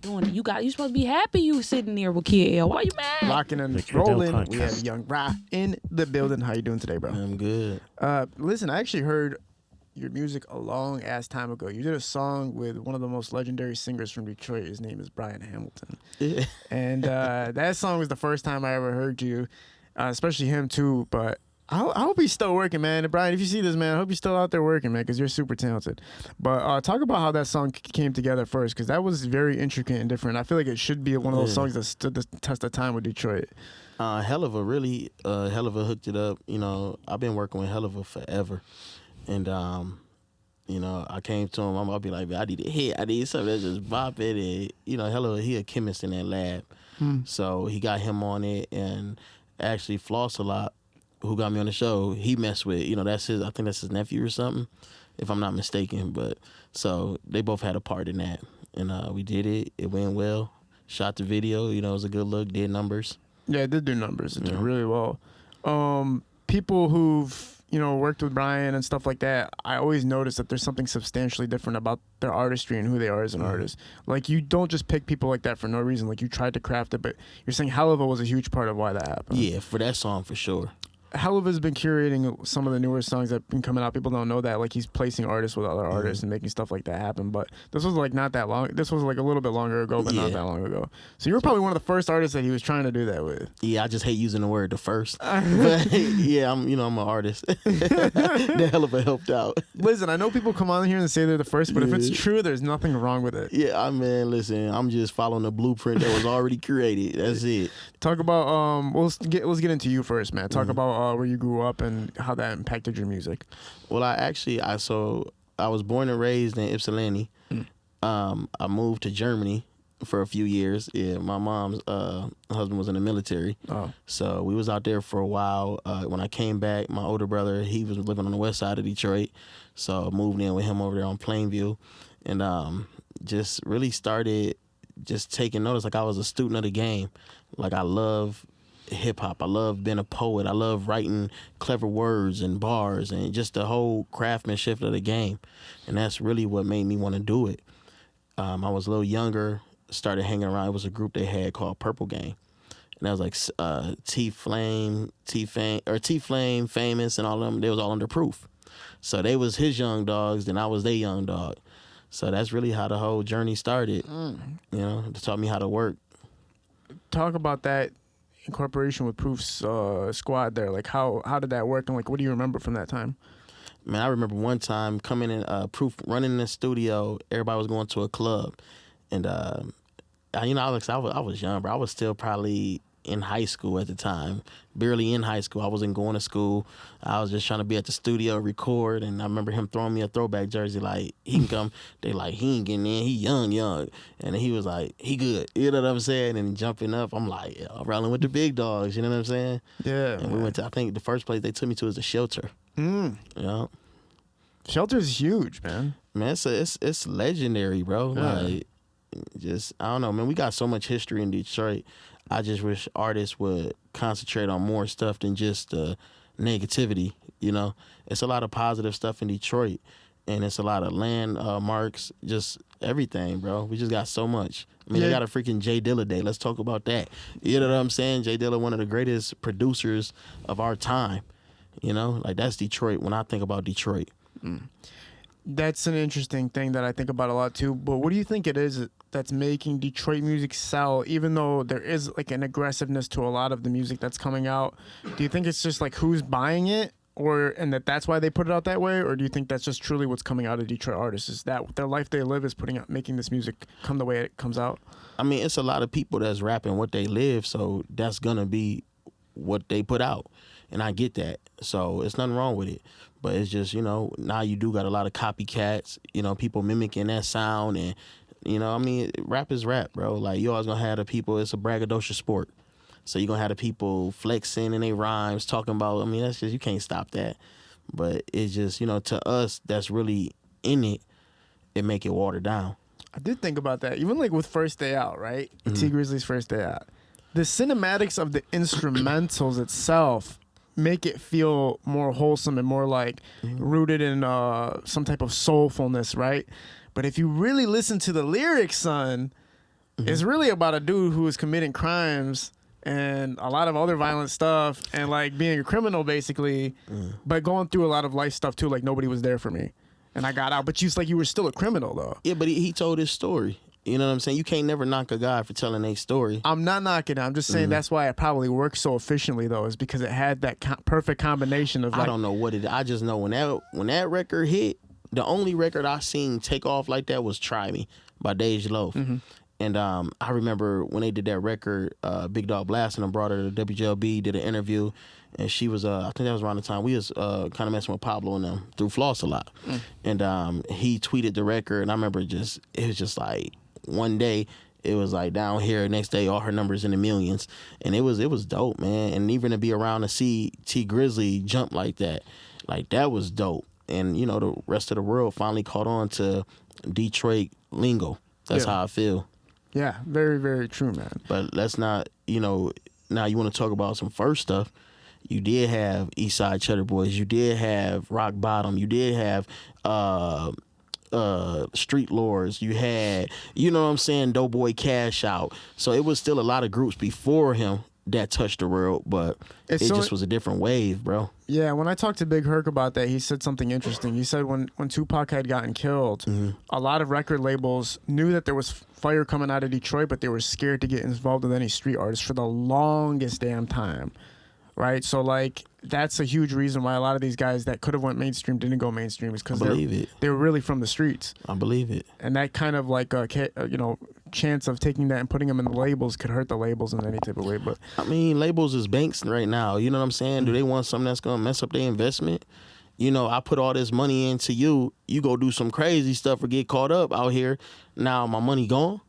doing it. You supposed to be happy you sitting there with Kid L. Why you mad? Rocking and rolling. We have Young Ra in the building. How you doing today, bro? I'm good. Listen, I actually heard your music a long ass time ago. You did a song with one of the most legendary singers from Detroit. His name is Brian Hamilton. Yeah. And that song was the first time I ever heard you, especially him too. But I hope he's still working, man. And Brian, if you see this, man, I hope you're still out there working, man, because you're super talented. But talk about how that song came together first, because that was very intricate and different. I feel like it should be one of those songs that stood the test of time with Detroit. Helluva really, Helluva hooked it up. You know, I've been working with Helluva forever. And, you know, I came to him, I'll be like, I need a hit. I need something that's just bop it. And, you know, Helluva, he a chemist in that lab. So he got him on it. And actually, Floss a lot, who got me on the show, he messed with, you know, I think that's his nephew or something, if I'm not mistaken. But so they both had a part in that. And we did it. It went well. Shot the video. You know, it was a good look. Did numbers. Yeah, it did do numbers. It did really well. People who've, you know, worked with Brian and stuff like that, I always notice that there's something substantially different about their artistry and who they are as an artist. Like, you don't just pick people like that for no reason. Like, you tried to craft it, but you're saying Helluva was a huge part of why that happened. Yeah, for that song, for sure. Helluva's been curating some of the newer songs that have been coming out. People don't know that. Like, he's placing artists with other artists and making stuff like that happen. But this was like not that long. This was like a little bit longer ago, but not that long ago. So you were probably one of the first artists that he was trying to do that with. Yeah, I just hate using the word the first. But yeah, I'm an artist. The Helluva helped out. Listen, I know people come on here and say they're the first, but if it's true, there's nothing wrong with it. Yeah, listen, I'm just following the blueprint that was already created. That's it. Talk about let's get into you first, man. Talk about where you grew up and how that impacted your music. Well, I was born and raised in Ypsilanti. I moved to Germany for a few years. Yeah, my mom's husband was in the military. So we was out there for a while. When I came back, my older brother, he was living on the west side of Detroit. So I moved in with him over there on Plainview, and just really started just taking notice. Like, I was a student of the game. Like, I love hip hop. I love being a poet. I love writing clever words and bars and just the whole craftsmanship of the game. And that's really what made me want to do it. I was a little younger, started hanging around. It was a group they had called Purple Gang. And that was like T-Flame, Famous, and all of them. They was all under Proof. So they was his young dogs, then I was their young dog. So that's really how the whole journey started. You know, it taught me how to work. Talk about that incorporation with Proof's squad there. Like, how did that work, and like, what do you remember from that time? Man, I remember one time coming in, Proof running in the studio. Everybody was going to a club, and you know, I was young, bro. I was still probably in high school at the time, barely in high school. I wasn't going to school. I was just trying to be at the studio, record, and I remember him throwing me a throwback jersey, like, he can come. They like, he ain't getting in, he young. And he was like, he good. You know what I'm saying? And jumping up, I'm like, rolling with the big dogs, you know what I'm saying? Yeah. And we went to, I think the first place they took me to was the Shelter. You know? Shelter's huge, man. Man, it's legendary, bro. Yeah. Like, just, I don't know, man. We got so much history in Detroit. I just wish artists would concentrate on more stuff than just negativity, you know? It's a lot of positive stuff in Detroit, and it's a lot of landmarks, just everything, bro. We just got so much. I mean, they got a freaking J Dilla Day. Let's talk about that. You know what I'm saying? J Dilla, one of the greatest producers of our time, you know? Like, that's Detroit when I think about Detroit. That's an interesting thing that I think about a lot too. But what do you think it is that's making Detroit music sell, even though there is like an aggressiveness to a lot of the music that's coming out? Do you think it's just like who's buying it, and that's why they put it out that way, or do you think that's just truly what's coming out of Detroit artists? Is that their life they live is making this music come the way it comes out? I mean, it's a lot of people that's rapping what they live, so that's gonna be what they put out, and I get that. So it's nothing wrong with it. But it's just, you know, now you do got a lot of copycats, you know, people mimicking that sound. And, you know, I mean, rap is rap, bro. Like, you always going to have the people, it's a braggadocious sport. So you're going to have the people flexing in their rhymes, talking about, I mean, that's just, you can't stop that. But it's just, you know, to us, that's really in it, it make it watered down. I did think about that. Even like with First Day Out, right? T Grizzly's First Day Out. The cinematics of the instrumentals itself make it feel more wholesome and more like rooted in some type of soulfulness, right? But if you really listen to the lyrics, son, It's really about a dude who is committing crimes and a lot of other violent stuff and like being a criminal basically, but going through a lot of life stuff too. Like nobody was there for me, and I got out. But you were still a criminal though. Yeah, but he told his story. You know what I'm saying? You can't never knock a guy for telling a story. I'm not knocking it. I'm just saying that's why it probably worked so efficiently though, is because it had that perfect combination of. Like, I don't know what it. I just know when that record hit, the only record I seen take off like that was "Try Me" by Dej Loaf. And I remember when they did that record, Big Dog Blast, and I brought her to WJLB, did an interview, and she was, I think that was around the time we was kind of messing with Pablo and them through Floss a lot. And he tweeted the record, and I remember it was just like one day, it was like down here, next day all her numbers in the millions, and it was dope, man. And even to be around to see T Grizzly jump like that was dope. And you know, the rest of the world finally caught on to Detroit lingo. That's how I feel. Yeah, very, very true, man. But let's not, you know, now you want to talk about some first stuff. You did have Eastside Cheddar Boys. You did have Rock Bottom. You did have Street Lords. You had, you know what I'm saying, Doughboy Cash Out. So it was still a lot of groups before him that touched the world, but it just was a different wave, bro. Yeah, when I talked to Big Herc about that, he said something interesting. He said when Tupac had gotten killed, a lot of record labels knew that there was fire coming out of Detroit, but they were scared to get involved with any street artists for the longest damn time, right? So, like, that's a huge reason why a lot of these guys that could have went mainstream didn't go mainstream, is because they were really from the streets. I believe it. And that kind of, like, chance of taking that and putting them in the labels could hurt the labels in any type of way. But I mean, labels is banks right now. You know what I'm saying? Do they want something that's gonna mess up their investment? You know, I put all this money into you. You go do some crazy stuff or get caught up out here. Now my money gone.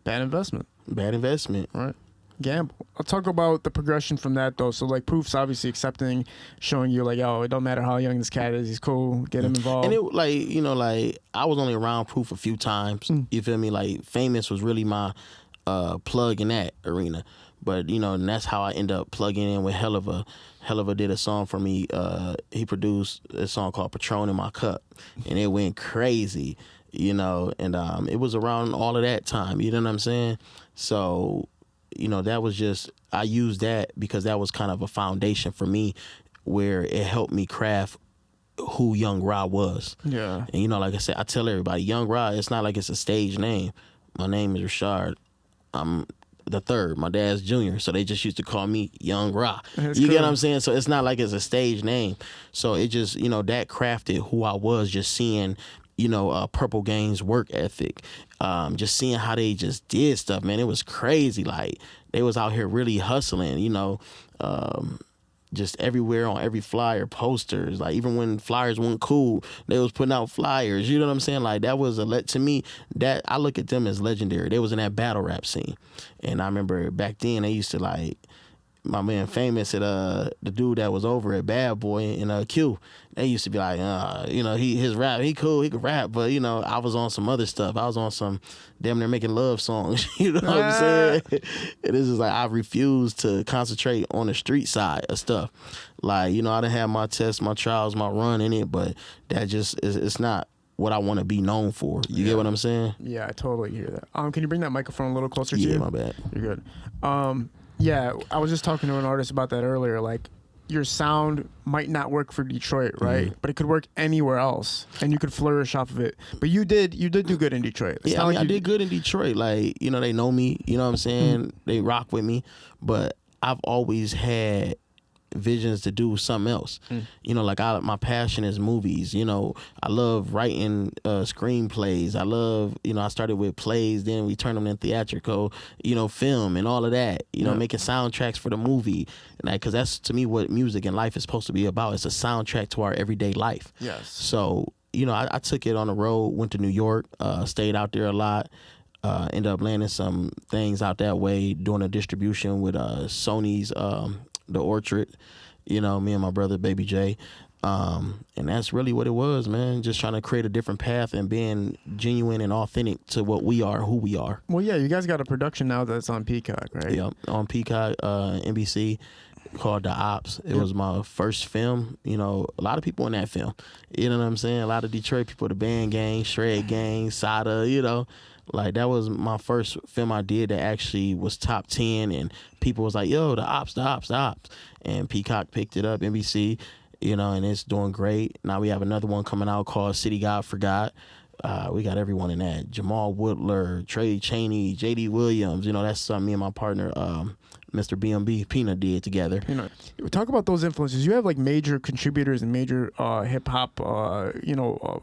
Bad investment. Bad investment. Right. Gamble. I'll talk about the progression from that though. So like Proof's obviously accepting, showing you like, yo, it don't matter how young this cat is, he's cool, get him involved. And it like, you know, like I was only around Proof a few times. You feel me? Like Famous was really my plug in that arena. But you know, and that's how I end up plugging in with Hell of a did a song for me. He produced a song called Patron in My Cup, and it went crazy, you know, and it was around all of that time, you know what I'm saying? So, you know, that was just, I used that because that was kind of a foundation for me where it helped me craft who Young Ra was. Yeah. And, you know, like I said, I tell everybody, Young Ra, it's not like it's a stage name. My name is Rashard. I'm the third. My dad's junior. So they just used to call me Young Ra. You get what I'm saying? So it's not like it's a stage name. So it just, you know, that crafted who I was, just seeing, you know, Purple Gang's work ethic, just seeing how they just did stuff, man. It was crazy. Like, they was out here really hustling, you know, just everywhere on every flyer, posters. Like, even when flyers weren't cool, they was putting out flyers. You know what I'm saying? Like, that was to me, that I look at them as legendary. They was in that battle rap scene. And I remember back then, they used to, like, my man Famous at the dude that was over at Bad Boy and Q, they used to be like, you know, his rap, he cool, he could rap, but you know, I was on some other stuff. I was on some damn near making love songs. You know what I'm saying? And this is like, I refuse to concentrate on the street side of stuff. Like, you know, I done had my tests, my trials, my run in it, but that just it's not what I want to be known for. You get what I'm saying? Yeah, I totally hear that. Can you bring that microphone a little closer to you? Yeah, my bad. You're good. Yeah, I was just talking to an artist about that earlier. Like, your sound might not work for Detroit, right? But it could work anywhere else, and you could flourish off of it. But you did do good in Detroit. It's yeah, I did good in Detroit. Like, you know, they know me. You know what I'm saying? They rock with me. But I've always had visions to do something else. You know, like my passion is movies. You know, I love writing screenplays. I love, you know, I started with plays, then we turned them into theatrical, you know, film and all of that, you know, making soundtracks for the movie. And because that's, to me, what music and life is supposed to be about. It's a soundtrack to our everyday life. Yes. So, you know, I took it on the road, went to New York, stayed out there a lot. Ended up landing some things out that way, doing a distribution with Sony's The Orchard, you know, me and my brother Baby J. And that's really what it was, man. Just trying to create a different path and being genuine and authentic to what we are, who we are. Well, yeah, you guys got a production now that's on Peacock, right? Yeah, on Peacock, NBC, called The Opps. It was my first film. You know, a lot of people in that film. You know what I'm saying? A lot of Detroit people, the Band Gang, Shred Gang, Sada, you know. Like, that was my first film I did that actually was top 10, and people was like, yo, The Opps, The Opps, The Opps. And Peacock picked it up, NBC, you know, and it's doing great. Now we have another one coming out called City God Forgot. We got everyone in that. Jamal Woodler, Trey Chaney, J.D. Williams. You know, that's something me and my partner, Mr. BMB, Peanut, did together. You know, talk about those influences. You have like major contributors and major hip hop,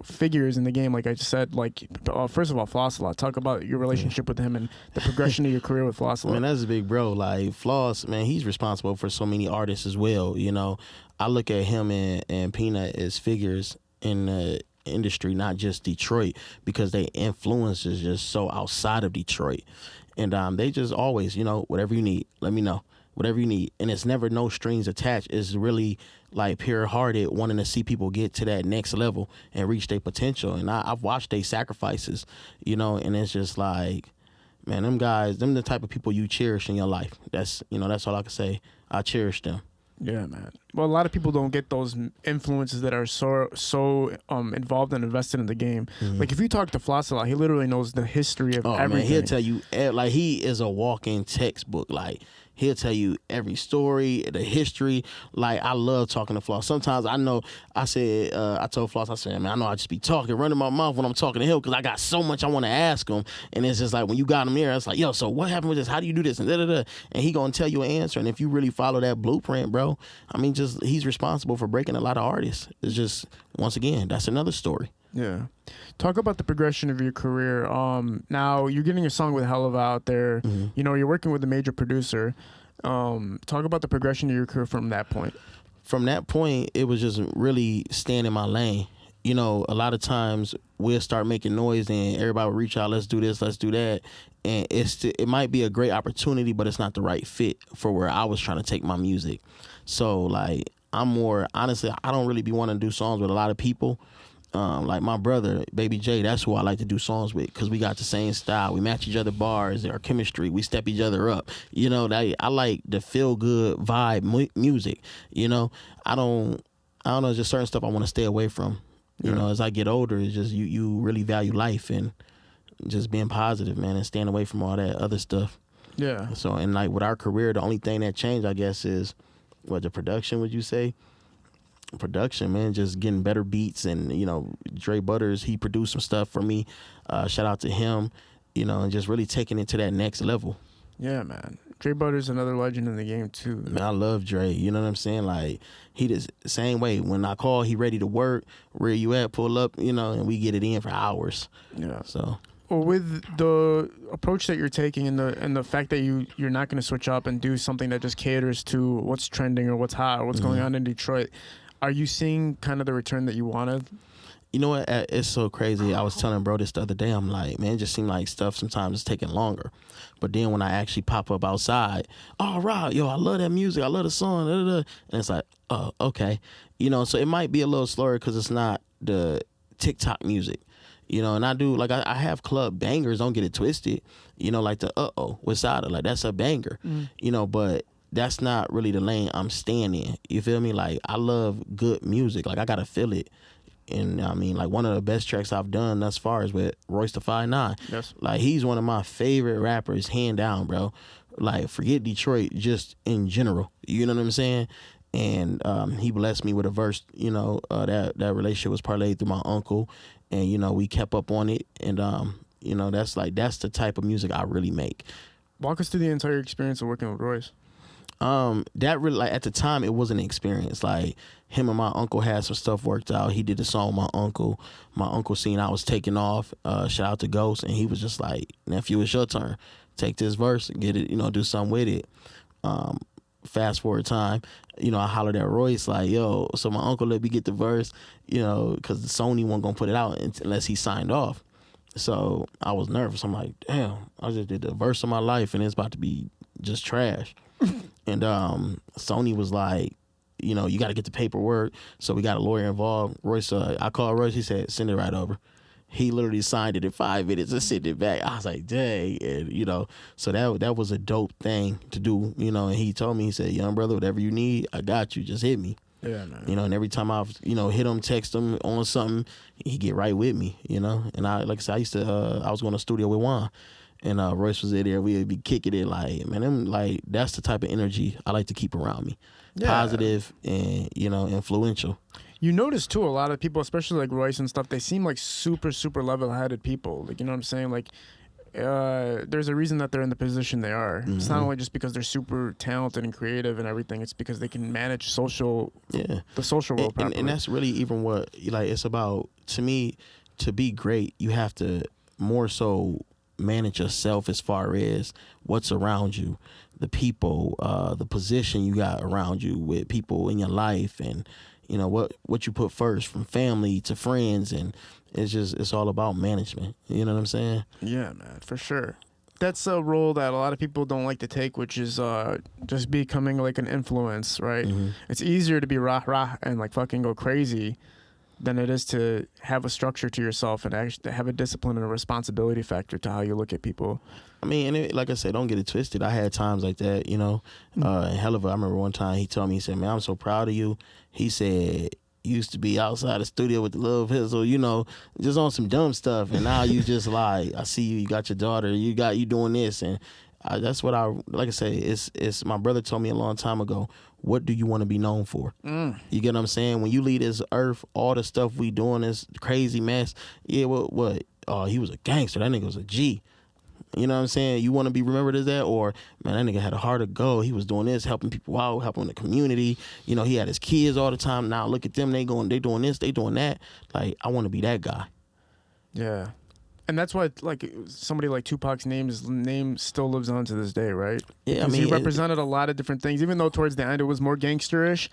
figures in the game. Like I just said, like first of all, Floss a lot. Talk about your relationship with him and the progression of your career with Floss a lot. Man, that's a big bro. Like Floss, man, he's responsible for so many artists as well. You know, I look at him and Peanut as figures in the industry, not just Detroit, because they influence is just so outside of Detroit. And they just always, you know, whatever you need, let me know. Whatever you need. And it's never no strings attached. It's really like pure-hearted, wanting to see people get to that next level and reach their potential. And I've watched their sacrifices, you know, and it's just like, man, them guys, them the type of people you cherish in your life. That's, you know, that's all I can say. I cherish them. Yeah, man. Well, a lot of people don't get those influences that are so involved and invested in the game. Like if you talk to Floss a lot, he literally knows the history of everything. Man, he'll tell you, like, he is a walking textbook. Like, he'll tell you every story, the history. Like, I love talking to Floss. Sometimes I know, I told Floss, I said, man, I know I just be talking, running my mouth when I'm talking to him because I got so much I want to ask him. And it's just like, when you got him here, it's like, yo, so what happened with this? How do you do this? And da-da-da. And he going to tell you an answer. And if you really follow that blueprint, bro, I mean, just he's responsible for breaking a lot of artists. It's just, once again, that's another story. Yeah. Talk about the progression of your career. Now you're getting a song with Helluva out there. You know, you're working with a major producer. Talk about the progression of your career from that point. From that point, it was just really staying in my lane. You know, a lot of times we'll start making noise and everybody will reach out, let's do this, let's do that. And it might be a great opportunity, but it's not the right fit for where I was trying to take my music. So, like, I'm more, honestly, I don't really be wanting to do songs with a lot of people. Like my brother, Baby J, that's who I like to do songs with because we got the same style. We match each other bars, our chemistry. We step each other up. You know, I like the feel good vibe music. You know, I don't know, just certain stuff I want to stay away from. You know, as I get older, it's just you really value life and just being positive, man, and staying away from all that other stuff. Yeah. So, and like with our career, the only thing that changed, I guess, is what the production, would you say? Production, man, just getting better beats. And, you know, Dre Butters, he produced some stuff for me. Shout out to him, you know, and just really taking it to that next level. Yeah, man. Dre Butters another legend in the game too. Man, I love Dre. You know what I'm saying? Like, he the same way. When I call, he ready to work. Where you at? Pull up, you know, and we get it in for hours. Yeah. So. Well, with the approach that you're taking and the fact that you're not going to switch up and do something that just caters to what's trending or what's hot or what's going on in Detroit, are you seeing kind of the return that you wanted? You know what? It's so crazy. I was telling bro this the other day. I'm like, man, it just seemed like stuff sometimes is taking longer. But then when I actually pop up outside, oh, Rob, yo, I love that music. I love the song. Da, da, da. And it's like, oh, okay. You know, so it might be a little slower because it's not the TikTok music. You know, and I do, like, I have club bangers. Don't get it twisted. You know, like the Uh-Oh with Sada. Like, that's a banger. You know, but that's not really the lane I'm staying in. You feel me? Like, I love good music. Like, I got to feel it. And, I mean, like, one of the best tracks I've done thus far is with Royce da 5'9". Yes. Like, he's one of my favorite rappers, hand down, bro. Like, forget Detroit, just in general. You know what I'm saying? And he blessed me with a verse, you know, that relationship was parlayed through my uncle. And, you know, we kept up on it. And, you know, that's the type of music I really make. Walk us through the entire experience of working with Royce. That really, like, at the time, it wasn't an experience. Like, him and my uncle had some stuff worked out. He did a song with my uncle. My uncle seen I was taking off. Shout out to Ghost. And he was just like, nephew, it's your turn. Take this verse and get it, you know, do something with it. Fast forward time, you know, I hollered at Royce like, yo, so my uncle let me get the verse, you know, because Sony wasn't going to put it out unless he signed off. So I was nervous. I'm like, damn, I just did the verse of my life and it's about to be just trash. And Sony was like, you know, you got to get the paperwork. So we got a lawyer involved. Royce, I called Royce. He said, send it right over. He literally signed it in 5 minutes and sent it back. I was like, dang. And, you know, so that was a dope thing to do, you know. And he told me, he said, young brother, whatever you need, I got you. Just hit me. Yeah, man. You know, and every time I've, you know, hit him, text him on something, he get right with me, you know. And I, like I said, I was going to studio with Juan, and Royce was in there. We'd be kicking it like, man, them, like, that's the type of energy I like to keep around me. Yeah. Positive and, you know, influential. You notice too, a lot of people, especially like Royce and stuff, they seem like super, super level-headed people. Like, you know what I'm saying? Like, there's a reason that they're in the position they are. It's not only just because they're super talented and creative and everything. It's because they can manage the social world properly. And that's really even what, like, it's about. To me, to be great, you have to more so manage yourself as far as what's around you, the people, the position you got around you with people in your life, and you know what you put first, from family to friends, and it's all about management. You know what I'm saying? Yeah, man, for sure. That's a role that a lot of people don't like to take, which is just becoming like an influence, right? It's easier to be rah and like fucking go crazy than it is to have a structure to yourself and actually have a discipline and a responsibility factor to how you look at people. I mean, and like I said, don't get it twisted. I had times like that, you know. Hell of a, I remember one time he told me, he said, man, I'm so proud of you. He said, you used to be outside the studio with the little pistol, you know, just on some dumb stuff. And now you just like, I see you got your daughter, you doing this. And that's what like I say, it's my brother told me a long time ago, what do you want to be known for? You get what I'm saying? When you leave this earth, all the stuff we doing, this crazy mess, yeah, what? Oh, he was a gangster. That nigga was a G. You know what I'm saying? You want to be remembered as that? Or, man, that nigga had a heart of gold. He was doing this, helping people out, helping the community. You know, he had his kids all the time. Now look at them. They doing this, they doing that. Like, I want to be that guy. Yeah. And that's why, like, somebody like Tupac's name still lives on to this day, right? Yeah, I mean, he represented a lot of different things. Even though towards the end it was more gangsterish,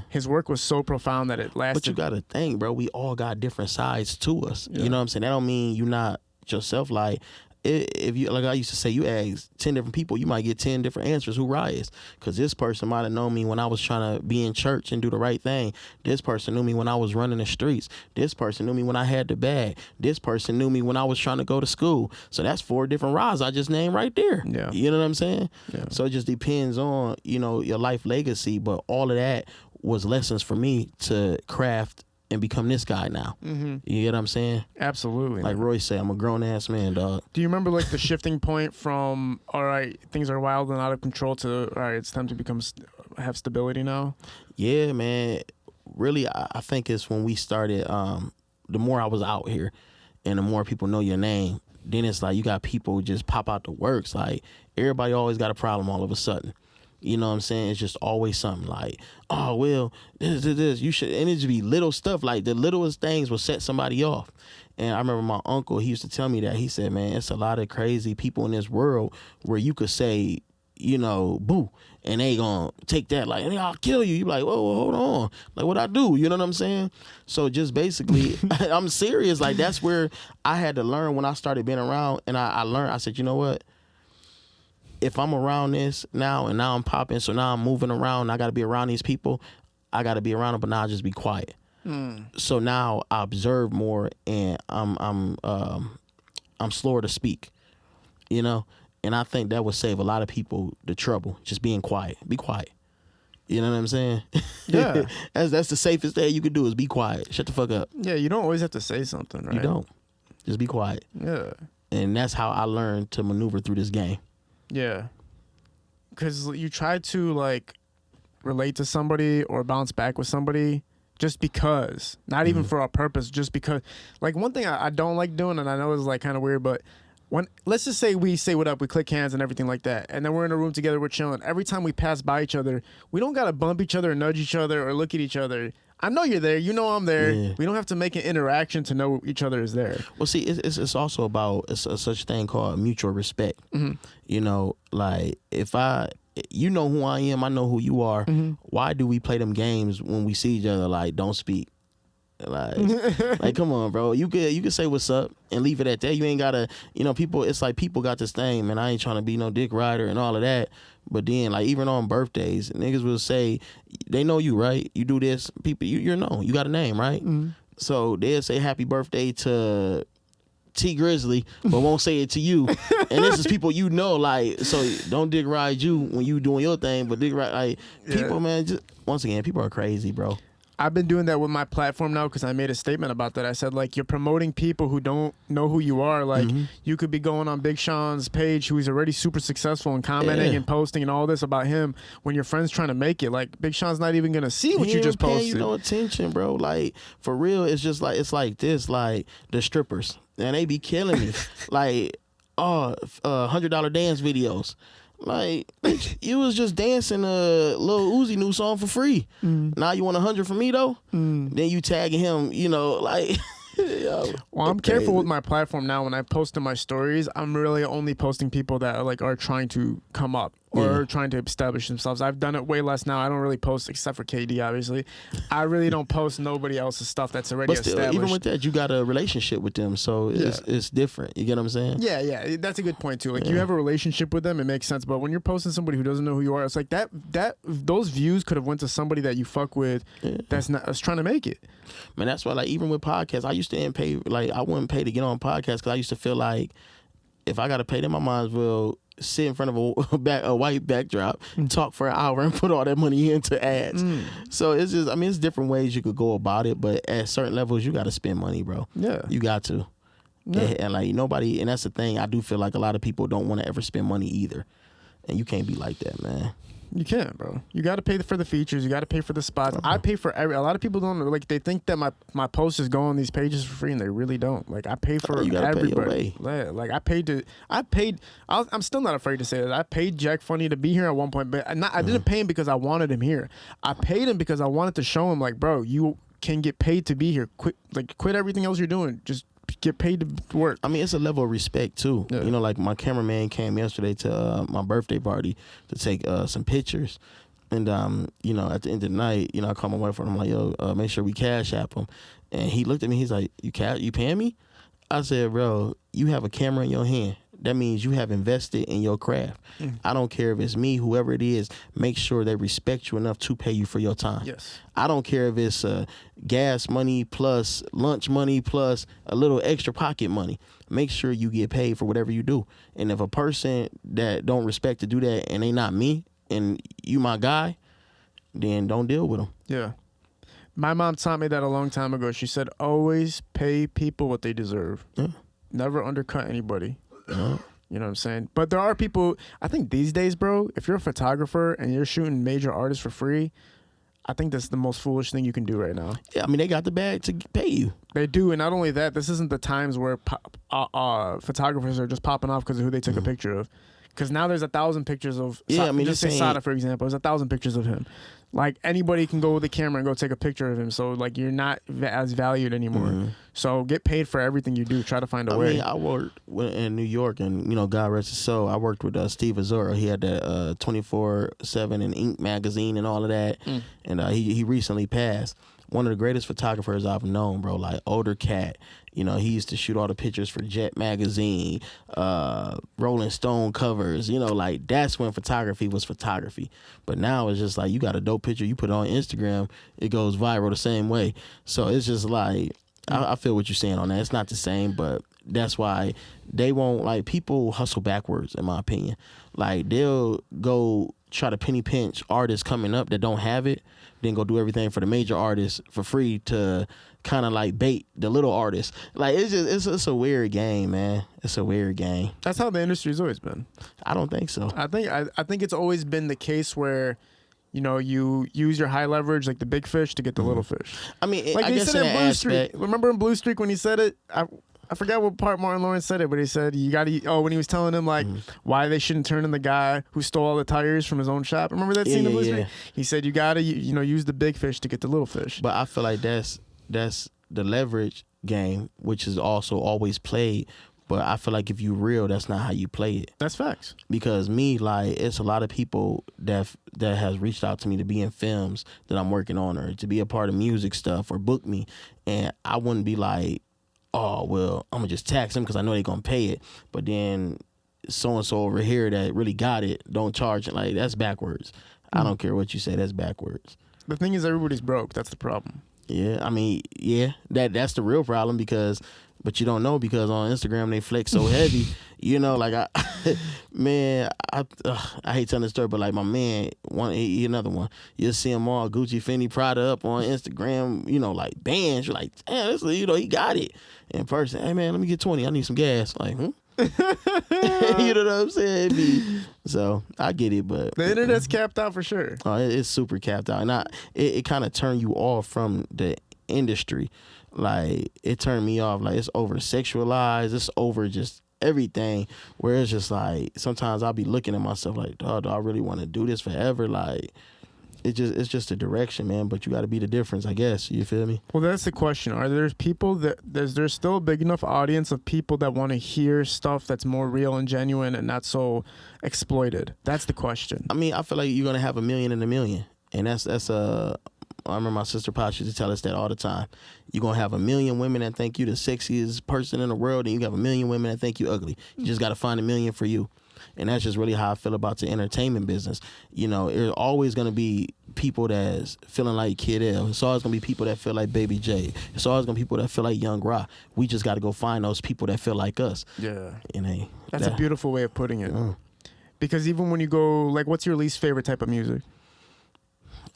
his work was so profound that it lasted. But you got to think, bro, we all got different sides to us. Yeah. You know what I'm saying? That don't mean you not yourself. Like, if you, like I used to say, you ask 10 different people, you might get 10 different answers who Ryan is. Because this person might have known me when I was trying to be in church and do the right thing. This person knew me when I was running the streets. This person knew me when I had the bag. This person knew me when I was trying to go to school. So that's 4 different Ryan's I just named right there. Yeah. You know what I'm saying? Yeah. So it just depends on, you know, your life legacy. But all of that was lessons for me to craft and become this guy now. You get what I'm saying? Absolutely. Like Roy said, I'm a grown-ass man, dog. Do you remember, like, the shifting point from, all right, things are wild and out of control to, all right, it's time to have stability now? Yeah, man. Really, I think it's when we started, the more I was out here and the more people know your name, then it's like you got people just pop out the works. Like, everybody always got a problem all of a sudden. You know what I'm saying? It's just always something like, oh, well, this, you should, and it just be little stuff, like the littlest things will set somebody off. And I remember my uncle, he used to tell me that. He said, man, it's a lot of crazy people in this world where you could say, you know, boo, and they gonna take that like, hey, I'll kill you. You be like, whoa, hold on. Like, what I do? You know what I'm saying? So just basically, I'm serious. Like, that's where I had to learn when I started being around, and I learned, I said, you know what? If I'm around this now and now I'm popping, so now I'm moving around, I got to be around these people, I got to be around them, but now I just be quiet. So now I observe more, and I'm slower to speak, you know, and I think that would save a lot of people the trouble, just being quiet. Be quiet. You know what I'm saying? Yeah. That's the safest thing you could do is be quiet. Shut the fuck up. Yeah, you don't always have to say something, right? You don't. Just be quiet. Yeah. And that's how I learned to maneuver through this game. Yeah. Because you try to, like, relate to somebody or bounce back with somebody just because. Not even for a purpose, just because. Like, one thing I don't like doing, and I know it's, like, kind of weird, but let's just say we say what up, we click hands and everything like that, and then we're in a room together, we're chilling. Every time we pass by each other, we don't got to bump each other or nudge each other or look at each other. I know you're there. You know I'm there. Yeah. We don't have to make an interaction to know each other is there. Well, see, it's also about such a thing called mutual respect. You know, like, you know who I am, I know who you are. Why do we play them games when we see each other like, don't speak? Like come on, bro. You could say what's up and leave it at that. You ain't gotta, people. It's like people got this thing, man. I ain't trying to be no dick rider and all of that. But then, like, even on birthdays, niggas will say, they know you, right? You do this, people, you're known. You got a name, right? Mm-hmm. So they'll say happy birthday to T Grizzly, but won't say it to you. And this is people like, so don't dick ride you when you doing your thing, but dick ride, like, people, man, just, once again, people are crazy, bro. I've been doing that with my platform now because I made a statement about that. I said, like, you're promoting people who don't know who you are. Like, you could be going on Big Sean's page, who is already super successful, and commenting and posting and all this about him when your friend's trying to make it. Like, Big Sean's not even going to see what you just posted. He ain't paying you no attention, bro. Like, for real, it's just like, it's like this, like, the strippers. And they be killing me. Like, $100 dance videos. Like, you was just dancing a Lil Uzi new song for free. Now you want 100 from me though? Then you tagging him, like. Yo, well, I'm careful with my platform now. When I post in my stories, I'm really only posting people that are trying to come up or trying to establish themselves. I've done it way less now. I don't really post, except for KD, obviously. I really don't post nobody else's stuff that's already established. Even with that, you got a relationship with them, so it's different. You get what I'm saying? Yeah, that's a good point too. Like, you have a relationship with them, it makes sense. But when you're posting somebody who doesn't know who you are, it's like that those views could have went to somebody that you fuck with that's trying to make it. Man, that's why, like, even with podcasts, I used to pay, like, I wouldn't pay to get on podcasts because I used to feel like if I got to pay them, I might as well sit in front of a white backdrop, talk for an hour, and put all that money into ads. So it's just, it's different ways you could go about it, but at certain levels, you got to spend money, bro. Yeah. You got to. Yeah. And like, nobody, and that's the thing, I do feel like a lot of people don't want to ever spend money either. And you can't be like that, man. You can't, bro. You got to pay for the features. You got to pay for the spots. I pay for a lot of people don't, like, they think that my posts just go on these pages for free, and they really don't. Like, I pay for everybody. Like, I'm still not afraid to say that. I paid Jack Funny to be here at one point, but I didn't pay him because I wanted him here. I paid him because I wanted to show him, like, bro, you can get paid to be here. Quit everything else you're doing. Just get paid to work. It's a level of respect too. Yeah. Like, my cameraman came yesterday to my birthday party to take some pictures, and at the end of the night, I called my wife and I'm like, yo, make sure we cash app him. And he looked at me, he's like, you paying me? I said, bro, you have a camera in your hand. That means you have invested in your craft. I don't care if it's me, whoever it is, make sure they respect you enough to pay you for your time. Yes. I don't care if it's gas money plus lunch money plus a little extra pocket money. Make sure you get paid for whatever you do. And if a person that don't respect to do that and they not me and you my guy, then don't deal with them. Yeah. My mom taught me that a long time ago. She said, always pay people what they deserve. Yeah. Never undercut anybody. You know what I'm saying? But there are people, I think these days, bro, if you're a photographer and you're shooting major artists for free, I think that's the most foolish thing you can do right now. Yeah, they got the bag to pay you. They do, and not only that, this isn't the times where photographers are just popping off because of who they took a picture of. Because now there's 1,000 pictures of, just say Sada, for example. There's 1,000 pictures of him. Like, anybody can go with a camera and go take a picture of him. So, like, you're not as valued anymore. So get paid for everything you do. Try to find a way. I worked in New York, and, God rest his soul, I worked with Steve Azura. He had that 24/7 and Ink magazine and all of that. And he recently passed. One of the greatest photographers I've known, bro, like older cat. He used to shoot all the pictures for Jet magazine, Rolling Stone covers, like that's when photography was photography. But now it's just like you got a dope picture, you put it on Instagram, it goes viral the same way. So it's just like, I feel what you're saying on that. It's not the same, but that's why they won't, like, people hustle backwards, in my opinion. Like, they'll go try to penny pinch artists coming up that don't have it, then go do everything for the major artists for free to kind of like bait the little artists. Like, it's a weird game, man. It's a weird game. That's how the industry's always been. I don't think so. I think it's always been the case where, you use your high leverage, like the big fish, to get the little fish. Like I guess said in Blue Streak. Remember in Blue Streak when he said it? I forgot what part Martin Lawrence said it, but he said when he was telling him why they shouldn't turn in the guy who stole all the tires from his own shop. Remember that scene in Blue Streak? He said you gotta use the big fish to get the little fish. But I feel like that's the leverage game, which is also always played But I feel like if you real, that's not how you play it. That's facts. Because me, like, it's a lot of people that has reached out to me to be in films that I'm working on or to be a part of music stuff or book me. And I wouldn't be like, oh, well, I'm going to just tax them because I know they're going to pay it. But then so-and-so over here that really got it, don't charge it. Like, that's backwards. I don't care what you say. That's backwards. The thing is, everybody's broke. That's the problem. Yeah, I mean, yeah, that's the real problem but you don't know because on Instagram they flex so heavy, you know, like I hate telling the story, but like my man, another one, you'll see him all Gucci, Fendi, Prada up on Instagram, you know, like bands, you're like, damn, this, you know, he got it. In person, hey man, let me get 20, I need some gas, like, you know what I'm saying? So I get it, but the internet's capped out for sure. Oh, it's super capped out, and it kind of turned you off from the industry. Like it turned me off. Like it's over sexualized. It's over just everything. Where it's just like sometimes I'll be looking at myself like, oh, do I really want to do this forever? Like it's just a direction, man. But you got to be the difference, I guess. You feel me? Well, that's the question. Are there people there's still a big enough audience of people that want to hear stuff that's more real and genuine and not so exploited? That's the question. I mean, I feel like you're gonna have 1 million in a million, and that's I remember my sister Posh used to tell us that all the time. You're going to have 1 million women that think you the sexiest person in the world, and you have 1 million women that think you ugly. You just got to find 1 million for you. And that's just really how I feel about the entertainment business. You know, there's always going to be people that's feeling like Kid L. It's always going to be people that feel like Baby J. It's always going to be people that feel like Young Ra. We just got to go find those people that feel like us. Yeah. And that's a beautiful way of putting it. Because even when you go, like, what's your least favorite type of music?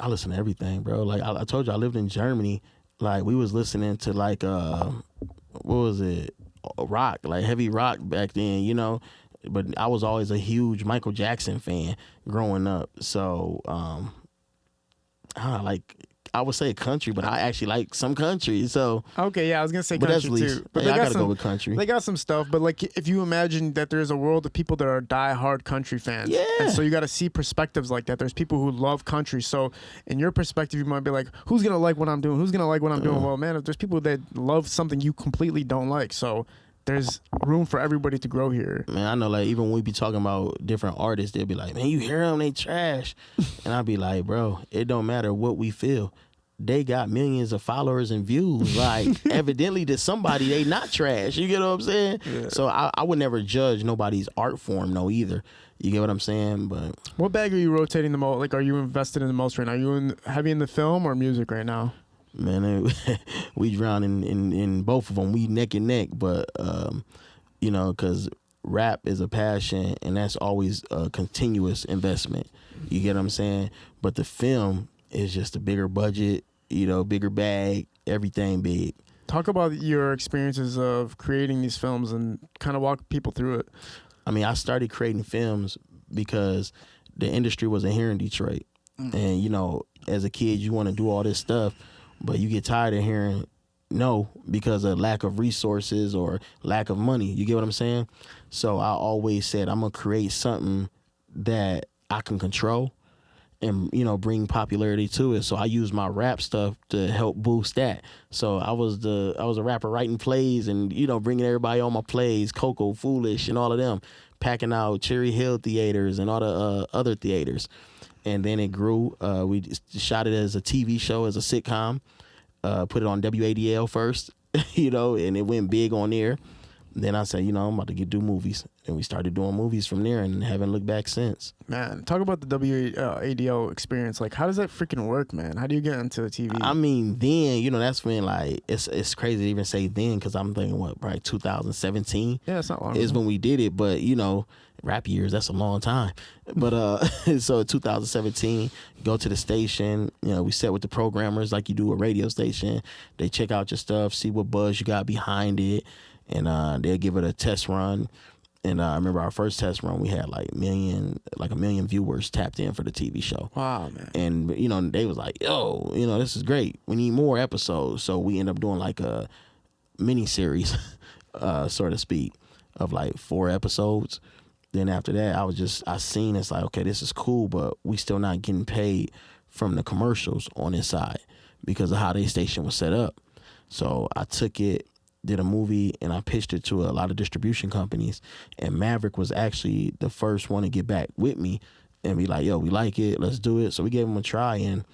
I listen to everything, bro. Like I told you, I lived in Germany. Like we was listening to like what was it, rock, like heavy rock back then, you know. But I was always a huge Michael Jackson fan growing up. So I would say country, but I actually like some country. So okay, yeah, I was gonna say country too. But I gotta go with country. They got some stuff, but like if you imagine that there's a world of people that are die-hard country fans, yeah. And so you got to see perspectives like that. There's people who love country, so in your perspective, you might be like, "Who's gonna like what I'm doing? Who's gonna like what I'm doing?" Well, man, if there's people that love something you completely don't like, so there's room for everybody to grow here. Man, I know, like, even when we be talking about different artists, they'll be like, man, you hear them, they trash. And I'll be like, bro, it don't matter what we feel. They got millions of followers and views. Like, evidently to somebody, they not trash. You get what I'm saying? Yeah. So I would never judge nobody's art form, no, either. You get what I'm saying? But what bag are you rotating the most? Like, are you invested in the most right now? Are you heavy in the film or music right now? Man, we drown in both of them. We neck and neck, but you know, because rap is a passion, and that's always a continuous investment. You get what I'm saying? But the film is just a bigger budget, you know, bigger bag, everything big. Talk about your experiences of creating these films and kind of walk people through it. I mean, I started creating films because the industry wasn't here in Detroit. And, you know, as a kid, you want to do all this stuff, but you get tired of hearing no because of lack of resources or lack of money. You get what I'm saying? So I always said I'm going to create something that I can control and, you know, bring popularity to it. So I use my rap stuff to help boost that. So I was a rapper writing plays and, you know, bringing everybody on my plays, Coco, Foolish, and all of them, packing out Cherry Hill theaters and all the other theaters. And then it grew. We shot it as a TV show, as a sitcom, put it on WADL first, you know, and it went big on there. Then I said, you know, I'm about to do movies. And we started doing movies from there and haven't looked back since. Man, talk about the WADL experience. Like, how does that freaking work, man? How do you get into the TV? I mean, then, you know, that's when, like, it's crazy to even say then because I'm thinking, probably 2017? Yeah, it's not long is when we did it. But, you know, rap years, that's a long time. But so 2017, go to the station, you know, we set with the programmers like you do a radio station. They check out your stuff, see what buzz you got behind it, and they'll give it a test run. And I remember our first test run, we had like a million viewers tapped in for the TV show. Wow, man. And, you know, they was like, yo, you know, this is great. We need more episodes. So we end up doing like a mini series, so to speak, of like 4 episodes. Then after that, I seen it's like, okay, this is cool, but we still not getting paid from the commercials on this side because of how their station was set up. So I took it did a movie and I pitched it to a lot of distribution companies, and Maverick was actually the first one to get back with me and be like, yo, we like it, let's do it. So we gave him a try, and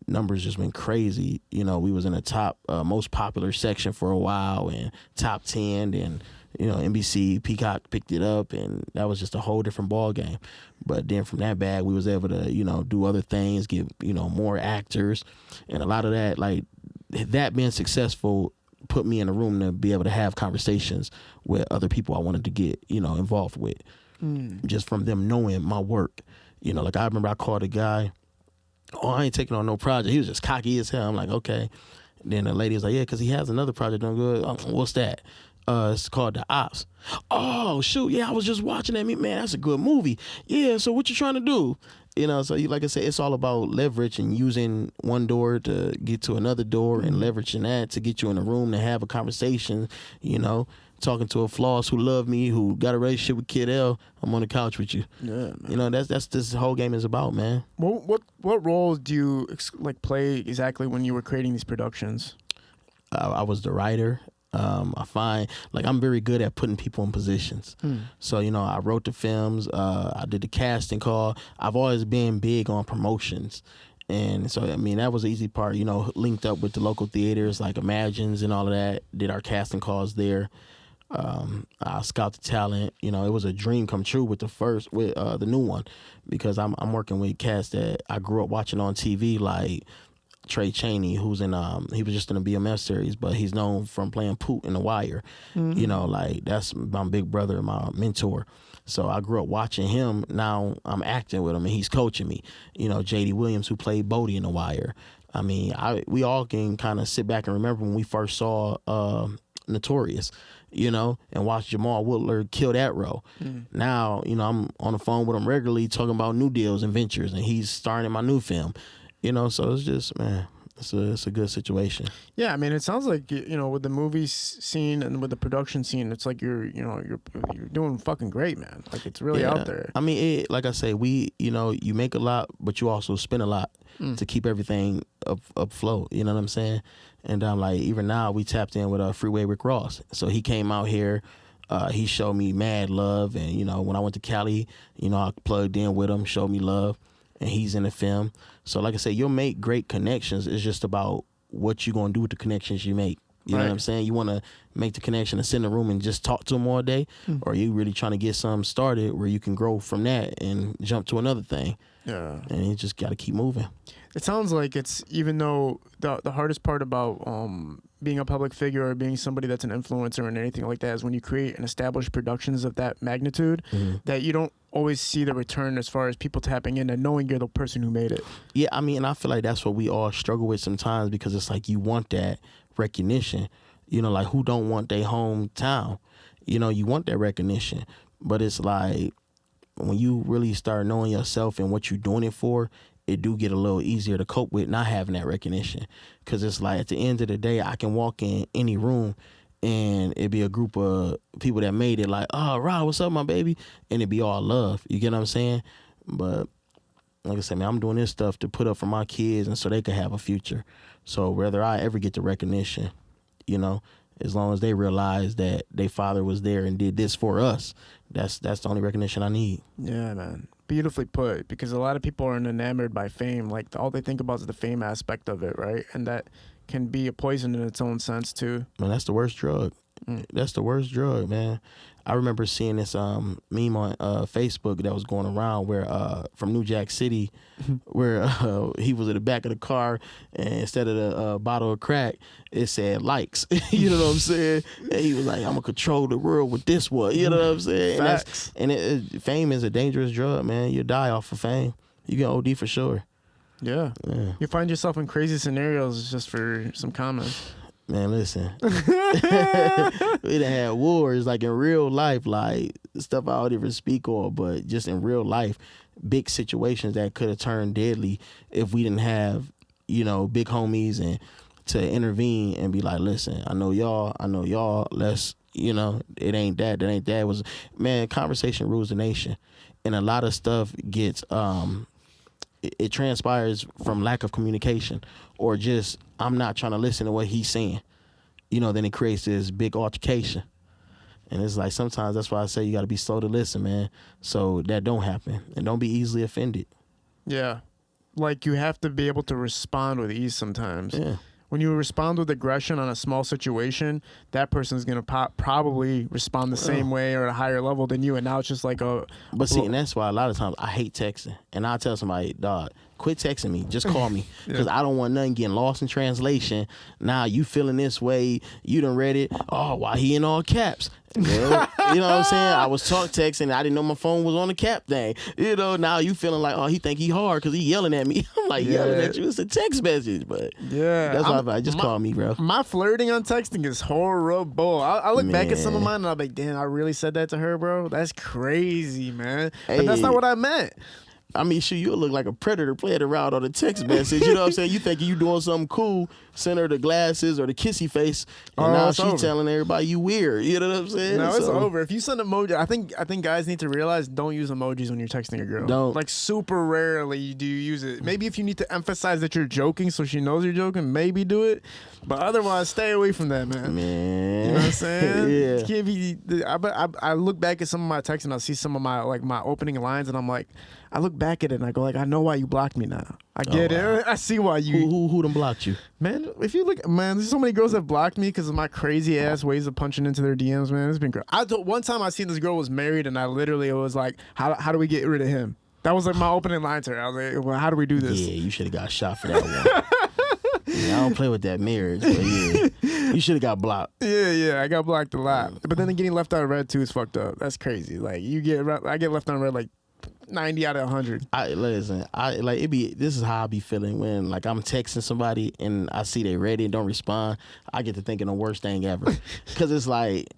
numbers just went crazy. You know, we was in the top most popular section for a while, and top 10, and you know, NBC, Peacock picked it up, and that was just a whole different ball game. But then from that bag, we was able to, you know, do other things, get, you know, more actors, and a lot of that, like that being successful put me in a room to be able to have conversations with other people I wanted to get, you know, involved with, just from them knowing my work. You know, like I remember I called a guy, oh, I ain't taking on no project. He was just cocky as hell. I'm like, okay. Then the lady was like, yeah, because he has another project done good. What's that? It's called The Opps. Oh, shoot. Yeah, I was just watching that. Man, that's a good movie. Yeah, so what you trying to do? You know, so like I said, it's all about leverage and using one door to get to another door, and leveraging that to get you in a room to have a conversation, you know, talking to a Floss who love me, who got a relationship with Kid L. I'm on the couch with you. Yeah, man. You know, that's this whole game is about, man. What roles do you like play exactly when you were creating these productions? I was the writer. I find like I'm very good at putting people in positions. So, you know, I wrote the films, I did the casting call. I've always been big on promotions. And so, I mean, that was the easy part, you know, linked up with the local theaters like Imagines and all of that, did our casting calls there. I scout the talent. You know, it was a dream come true with the new one, because I'm working with cats that I grew up watching on TV, like Trey Chaney, who's in he was just in a BMF series, but he's known from playing Poot in The Wire. You know, like that's my big brother, my mentor. So I grew up watching him. Now I'm acting with him, and he's coaching me. You know, J.D. Williams, who played Bodie in The Wire. I mean, we all can kind of sit back and remember when we first saw Notorious, you know, and watch Jamal Woodler kill that role. Now, you know, I'm on the phone with him regularly talking about new deals and ventures, and he's starring in my new film. You know, so it's just, man, it's a good situation. Yeah, I mean, it sounds like, you know, with the movie scene and with the production scene, it's like you're doing fucking great, man. Like it's really out there. I mean, like I say, you know, you make a lot, but you also spend a lot to keep everything afloat. You know what I'm saying? And like even now, we tapped in with Freeway Rick Ross. So he came out here. He showed me mad love, and you know, when I went to Cali, you know, I plugged in with him, showed me love. And he's in the film. So like I said, you'll make great connections. It's just about what you're going to do with the connections you make. You know what I'm saying? You want to make the connection and sit in the room and just talk to them all day? Or are you really trying to get something started where you can grow from that and jump to another thing? Yeah. And you just got to keep moving. It sounds like it's, even though the hardest part about being a public figure or being somebody that's an influencer and anything like that is when you create and establish productions of that magnitude, that you don't always see the return as far as people tapping in and knowing you're the person who made it. Yeah, I mean, I feel like that's what we all struggle with sometimes, because it's like you want that recognition. You know, like who don't want their hometown? You know, you want that recognition. But it's like when you really start knowing yourself and what you're doing it for, it do get a little easier to cope with not having that recognition. Because it's like at the end of the day, I can walk in any room and it'd be a group of people that made it like, oh, Rod, what's up, my baby? And it'd be all love. You get what I'm saying? But like I said, man, I'm doing this stuff to put up for my kids and so they can have a future. So whether I ever get the recognition, you know, as long as they realize that their father was there and did this for us, that's the only recognition I need. Yeah, man. Beautifully put, because a lot of people are enamored by fame. Like all they think about is the fame aspect of it, right? And that can be a poison in its own sense too. Man, that's the worst drug. That's the worst drug, man. I remember seeing this meme on Facebook that was going around where from New Jack City, where he was at the back of the car, and instead of the bottle of crack, it said likes. You know what I'm saying? And he was like, I'm gonna control the world with this one. You know what I'm saying? Facts. And fame is a dangerous drug, man. You die off of fame. You get OD for sure. Yeah. You find yourself in crazy scenarios just for some comments. Man, listen. We done had wars, like in real life, like stuff I don't even speak on, but just in real life, big situations that could have turned deadly if we didn't have, you know, big homies and to intervene and be like, listen, I know y'all, let's, you know, it ain't that ain't that. It was, man, conversation rules the nation. And a lot of stuff gets, it transpires from lack of communication or just I'm not trying to listen to what he's saying. then it creates this big altercation. And it's like sometimes that's why I say you got to be slow to listen, man, so that don't happen. And don't be easily offended. Yeah. Like, you have to be able to respond with ease sometimes. Yeah. When you respond with aggression on a small situation, that person's going to probably respond the same way or at a higher level than you. And now it's just like a... But see, and that's why a lot of times I hate texting. And I'll tell somebody, dog, quit texting me. Just call me. Because I don't want nothing getting lost in translation. Now you feeling this way. You done read it. Oh, why he in all caps? Well, you know what I'm saying? I was texting. I didn't know my phone was on the cap thing. Now you feeling like, oh, he think he hard because he yelling at me. I'm like, yelling at you. It's a text message. But that's why I just call me, bro. My flirting on texting is horrible. I look back at some of mine and I'm like, damn, I really said that to her, bro? That's crazy, man. But that's not what I meant. I mean, sure, you'll look like a predator playing around on a text message. You know what I'm saying? You thinking you doing something cool, send her the glasses or the kissy face, and now she telling everybody you weird. You know what I'm saying? No, it's over. If you send emoji, I think guys need to realize don't use emojis when you're texting a girl. Don't. Like, super rarely do you use it. Maybe if you need to emphasize that you're joking so she knows you're joking, maybe do it. But otherwise, stay away from that, man. Man. You know what I'm saying? Yeah. You can't be, I look back at some of my texts and I see some of my opening lines and I'm like, I look back at it and I go like, I know why you blocked me now. I get it. I see why you. Who done blocked you? Man, if you look, man, there's so many girls that blocked me because of my crazy ass ways of punching into their DMs, man. It's been great. One time I seen this girl was married and I literally was like, how do we get rid of him? That was like my opening line to her. I was like, well, how do we do this? Yeah, you should have got shot for that one. Yeah, I don't play with that marriage, but yeah, you should have got blocked. Yeah, I got blocked a lot. But then getting left on red too is fucked up. That's crazy. Like I get left on red like 90 out of 100. This is how I be feeling when like I'm texting somebody and I see they ready and don't respond. I get to thinking the worst thing ever. Cause it's like,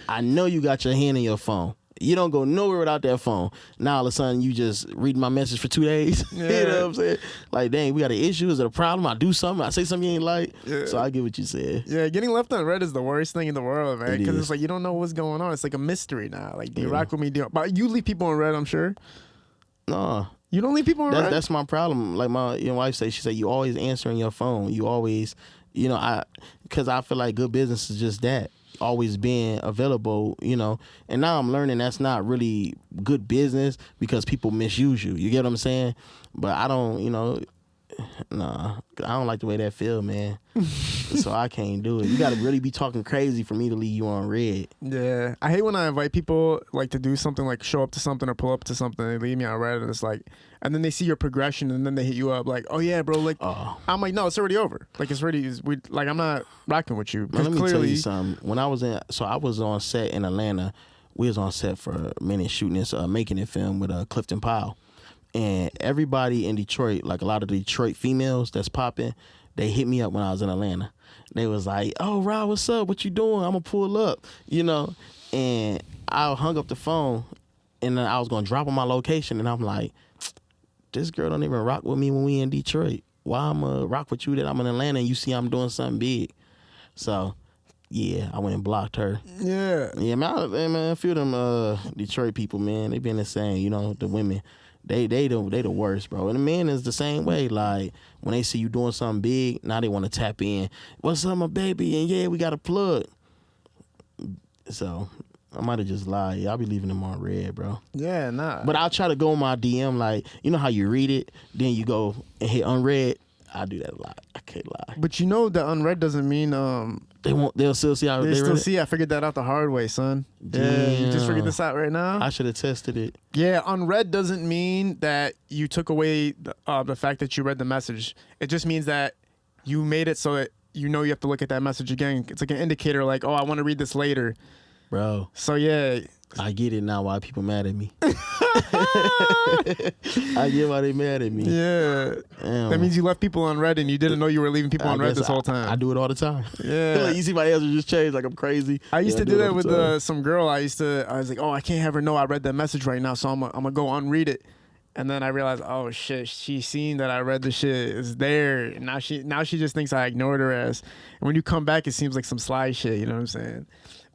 I know you got your hand in your phone. You don't go nowhere without that phone. Now all of a sudden you just read my message for 2 days. Yeah. You know what I'm saying? Like, dang, we got an issue. Is it a problem? I do something. I say something you ain't like. Yeah. So I get what you said. Yeah, getting left on red is the worst thing in the world, man. Because it's like you don't know what's going on. It's like a mystery now. Like, do you rock with me? But you leave people on red, I'm sure. No. You don't leave people on red? That's my problem. Like my wife said, she said, you always answering your phone. You always, because I feel like good business is just that. Always being available, and now I'm learning that's not really good business because people misuse you. You get what I'm saying? But I don't, nah, I don't like the way that feel, man. So I can't do it. You got to really be talking crazy for me to leave you on red. Yeah, I hate when I invite people like to do something, like show up to something or pull up to something, and they leave me on red, and it's like, and then they see your progression, and then they hit you up like, oh yeah, bro, like, I'm like, no, it's already over. Like, it's already, I'm not rocking with you. Man, let me tell you something. When I was on set in Atlanta. We was on set for a minute shooting this Making It film with Clifton Powell. And everybody in Detroit, like a lot of the Detroit females that's popping, they hit me up when I was in Atlanta. They was like, oh, Rob, what's up? What you doing? I'm going to pull up, And I hung up the phone, and then I was going to drop on my location, and I'm like, this girl don't even rock with me when we in Detroit. Why I'm going to rock with you that I'm in Atlanta and you see I'm doing something big? So, yeah, I went and blocked her. Yeah. Yeah, man, a few of them Detroit people, man, they been the same, the women. They the worst, bro. And the men is the same way. Like, when they see you doing something big, now they want to tap in. What's up, my baby? And yeah, we got a plug. So I might have just lied. Yeah, I'll be leaving them on red, bro. Yeah, nah. But I'll try to go on my DM, like, you know how you read it, then you go and hit unread. I do that a lot. I can't lie. But that unread doesn't mean they'll still see how they still see. it. I figured that out the hard way, son. Damn. Yeah, you just figured this out right now. I should have tested it. Yeah, unread doesn't mean that you took away the fact that you read the message. It just means that you made it so that you have to look at that message again. It's like an indicator, like, oh, I want to read this later. Bro. So yeah. I get it now why people mad at me. I get why they mad at me. Yeah. Damn. That means you left people on red and you didn't know you were leaving people on red this whole time. I do it all the time. Yeah. Like, you see my answer just change like I'm crazy. I used to do that with some girl. I was like, oh, I can't have her know I read that message right now, so I'm going to go unread it. And then I realized, oh shit, she's seen that I read the shit. It's there. Now she just thinks I ignored her ass. And when you come back, it seems like some sly shit. You know what I'm saying?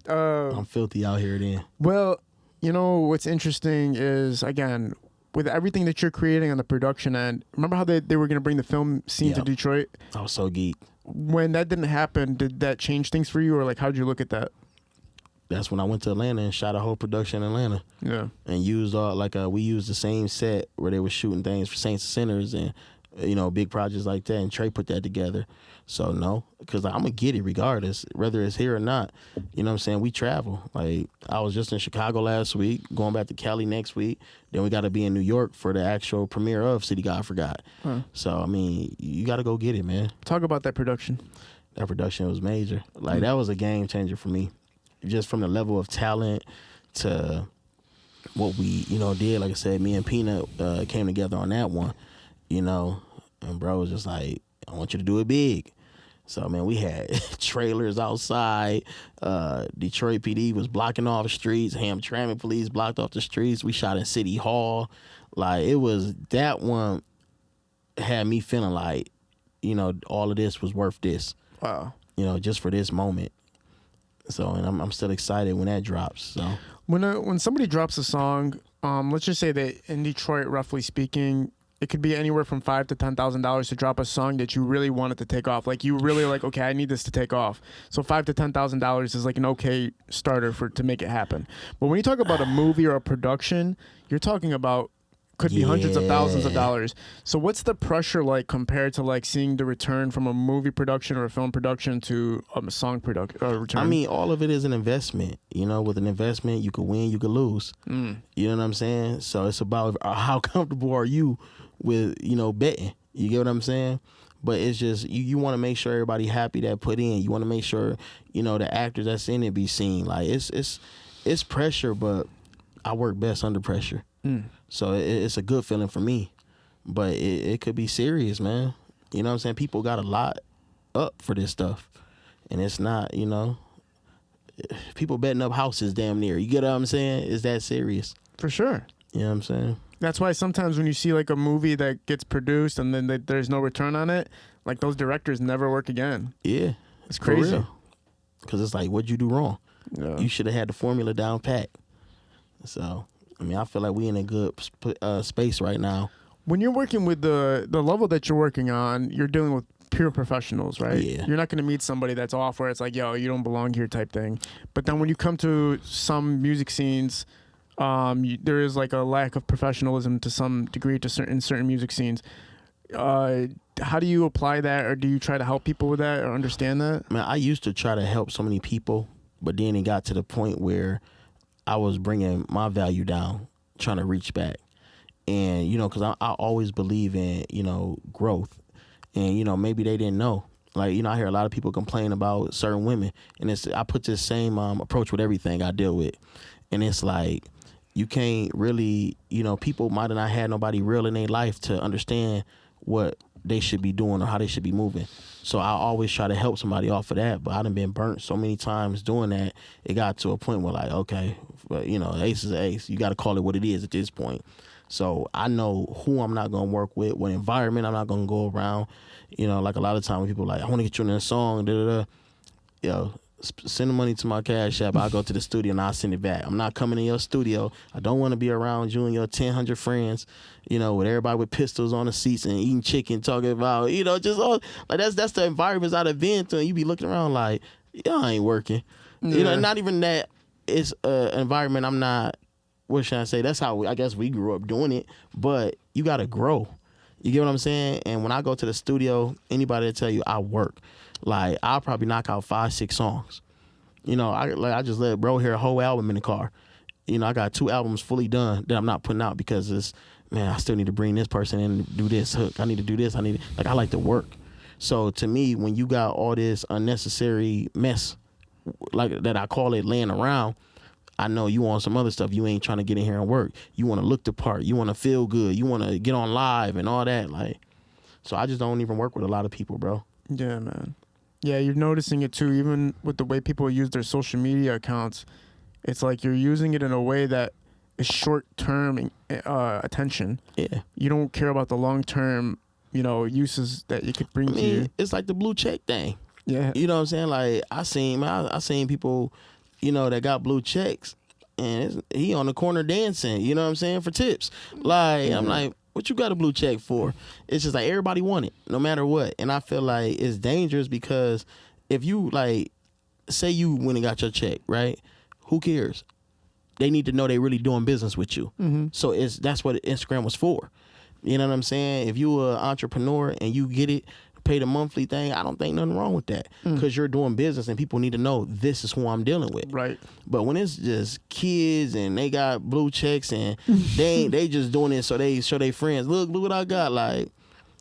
I'm filthy out here then. Well, what's interesting is, again, with everything that you're creating on the production end, remember how they were going to bring the film scene to Detroit? I was so geeked. when that didn't happen, did that change things for you, or like how'd you look at that? That's when I went to Atlanta and shot a whole production in Atlanta. Yeah. And used we used the same set where they were shooting things for Saints and Sinners and big projects like that. And Trey put that together. So no, because I'm gonna get it regardless, whether it's here or not. You know what I'm saying? We travel. Like I was just in Chicago last week, going back to Cali next week. Then we got to be in New York for the actual premiere of City God Forgot. Huh. So I mean, you got to go get it, man. Talk about that production. That production was major. Like that was a game changer for me. Just from the level of talent to what we, did. Like I said, me and Peanut came together on that one, and bro was just like, I want you to do it big. So, man, we had trailers outside. Detroit PD was blocking off the streets. Hamtramck police blocked off the streets. We shot in City Hall. Like, it was, that one had me feeling like, all of this was worth this. Wow. Just for this moment. So, and I'm still excited when that drops. So when somebody drops a song, let's just say that in Detroit, roughly speaking, it could be anywhere from $5,000 to $10,000 to drop a song that you really wanted to take off. Like you really like, okay, I need this to take off. So $5,000 to $10,000 is like an okay starter to make it happen. But when you talk about a movie or a production, you're talking about could be hundreds of thousands of dollars. So what's the pressure like compared to like seeing the return from a movie production or a film production to a song production return? I mean, all of it is an investment. With an investment, you could win, you could lose. You know what I'm saying? So it's about how comfortable are you with, betting. You get what I'm saying? But it's just, you want to make sure everybody happy that put in. You want to make sure, the actors that's in it be seen. Like, it's pressure, but I work best under pressure. So it's a good feeling for me. But it could be serious, man. You know what I'm saying? People got a lot up for this stuff. And it's not, people betting up houses damn near. You get what I'm saying? It's that serious. For sure. You know what I'm saying? That's why sometimes when you see like a movie that gets produced and then there's no return on it, like those directors never work again. Yeah. It's crazy. Because it's like, what'd you do wrong? Yeah. You should have had the formula down pat. So, I mean, I feel like we in a good space right now. When you're working with the level that you're working on, you're dealing with pure professionals, right? Yeah. You're not going to meet somebody that's off where it's like, yo, you don't belong here type thing. But then when you come to some music scenes, there is like a lack of professionalism to some degree to certain music scenes. How do you apply that, or do you try to help people with that or understand that? Man, I used to try to help so many people, but then it got to the point where I was bringing my value down, trying to reach back. And, because I always believe in, growth. And, maybe they didn't know. Like, I hear a lot of people complain about certain women. And I put this same approach with everything I deal with. And it's like, you can't really, people might have not had nobody real in their life to understand what they should be doing or how they should be moving. So I always try to help somebody off of that, but I done been burnt so many times doing that. It got to a point where like, okay, but ace is ace. You got to call it what it is at this point. So I know who I'm not going to work with, what environment I'm not going to go around. Like a lot of times when people are like, I want to get you in a song, send the money to my Cash App. I'll go to the studio and I'll send it back. I'm not coming in your studio. I don't want to be around you and your 1,000 friends, with everybody with pistols on the seats and eating chicken, talking about, just all like that's the environments I've been to. And you be looking around like, y'all ain't working. Yeah. Not even that. It's an environment I'm not. What should I say? That's how I guess we grew up doing it. But you got to grow. You get what I'm saying? And when I go to the studio, anybody will tell you I work. Like, I'll probably knock out 5-6 songs. I just let bro hear a whole album in the car. I got 2 albums fully done that I'm not putting out because I still need to bring this person in and do this hook. I need to do this. I like to work. So to me, when you got all this unnecessary mess, like that I call it, laying around, I know you want some other stuff. You ain't trying to get in here and work. You want to look the part. You want to feel good. You want to get on live and all that. Like, so I just don't even work with a lot of people, bro. Yeah, man. Yeah, you're noticing it too, even with the way people use their social media accounts. It's like you're using it in a way that is short-term attention. Yeah. You don't care about the long-term, uses that you could bring to you. It's like the blue check thing. Yeah. You know what I'm saying? Like, I seen people, that got blue checks, and he on the corner dancing, you know what I'm saying, for tips. Like, I'm like, What you got a blue check for? It's just like everybody want it, no matter what. And I feel like it's dangerous because if you like, say you went and got your check, right? Who cares? They need to know they really doing business with you. So that's what Instagram was for. You know what I'm saying? If you an entrepreneur and you get it, pay the monthly thing, I don't think nothing wrong with that because you're doing business and people need to know this is who I'm dealing with. Right. But when it's just kids and they got blue checks and they just doing it so they show their friends, look what I got. Like,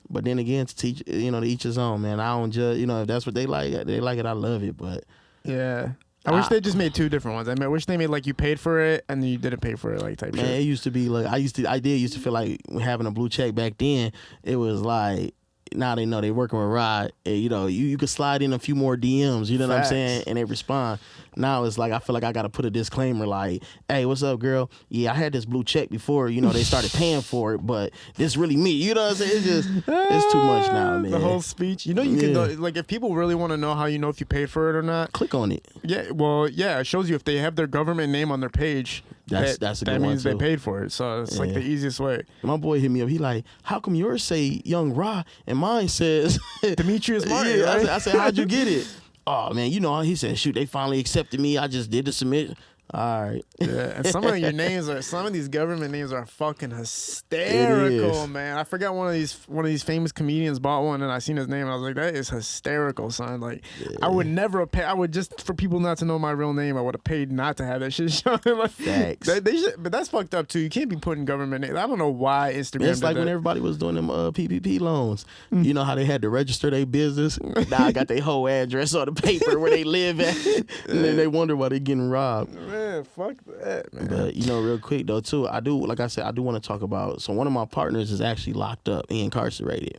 but then again, to teach, to each his own, man. I don't judge. If that's what they like it. I love it. But yeah. I wish they just made two different ones. I wish they made like you paid for it and then you didn't pay for it, like type man, shit. it used to be like I used to feel like having a blue check back then. It was like now they know they working with Rod. And, you could slide in a few more DMs. You know what I'm saying, and they respond. Now it's like I feel like I got to put a disclaimer like, "Hey, what's up, girl? Yeah, I had this blue check before. They started paying for it, but this really me." You know what I'm saying? It's too much now, man. The whole speech. You can like if people really want to know how you know if you paid for it or not, click on it. Yeah, well, yeah, it shows you if they have their government name on their page. That's a good that means one, they paid for it. So it's like the easiest way. My boy hit me up. He like, how come yours say Young Ra and mine says Demetrius Martin? Yeah, right? I said, how'd you get it? Oh man, he said, shoot, they finally accepted me. I just did the submit. All right. Yeah, and some of these government names are fucking hysterical, man. I forgot one of these famous comedians bought one, and I seen his name, and I was like, that is hysterical, son. Like, I would never have paid. I would just for people not to know my real name, I would have paid not to have that shit shown. Like, facts. They should, but that's fucked up too. You can't be putting government names. I don't know why Instagram. It's like when everybody was doing them PPP loans. You know how they had to register their business. Now I got their whole address on the paper where they live at, and then they wonder why they getting robbed. Man, fuck that, man. But real quick though too, I do want to talk about. So one of my partners is actually locked up, he incarcerated.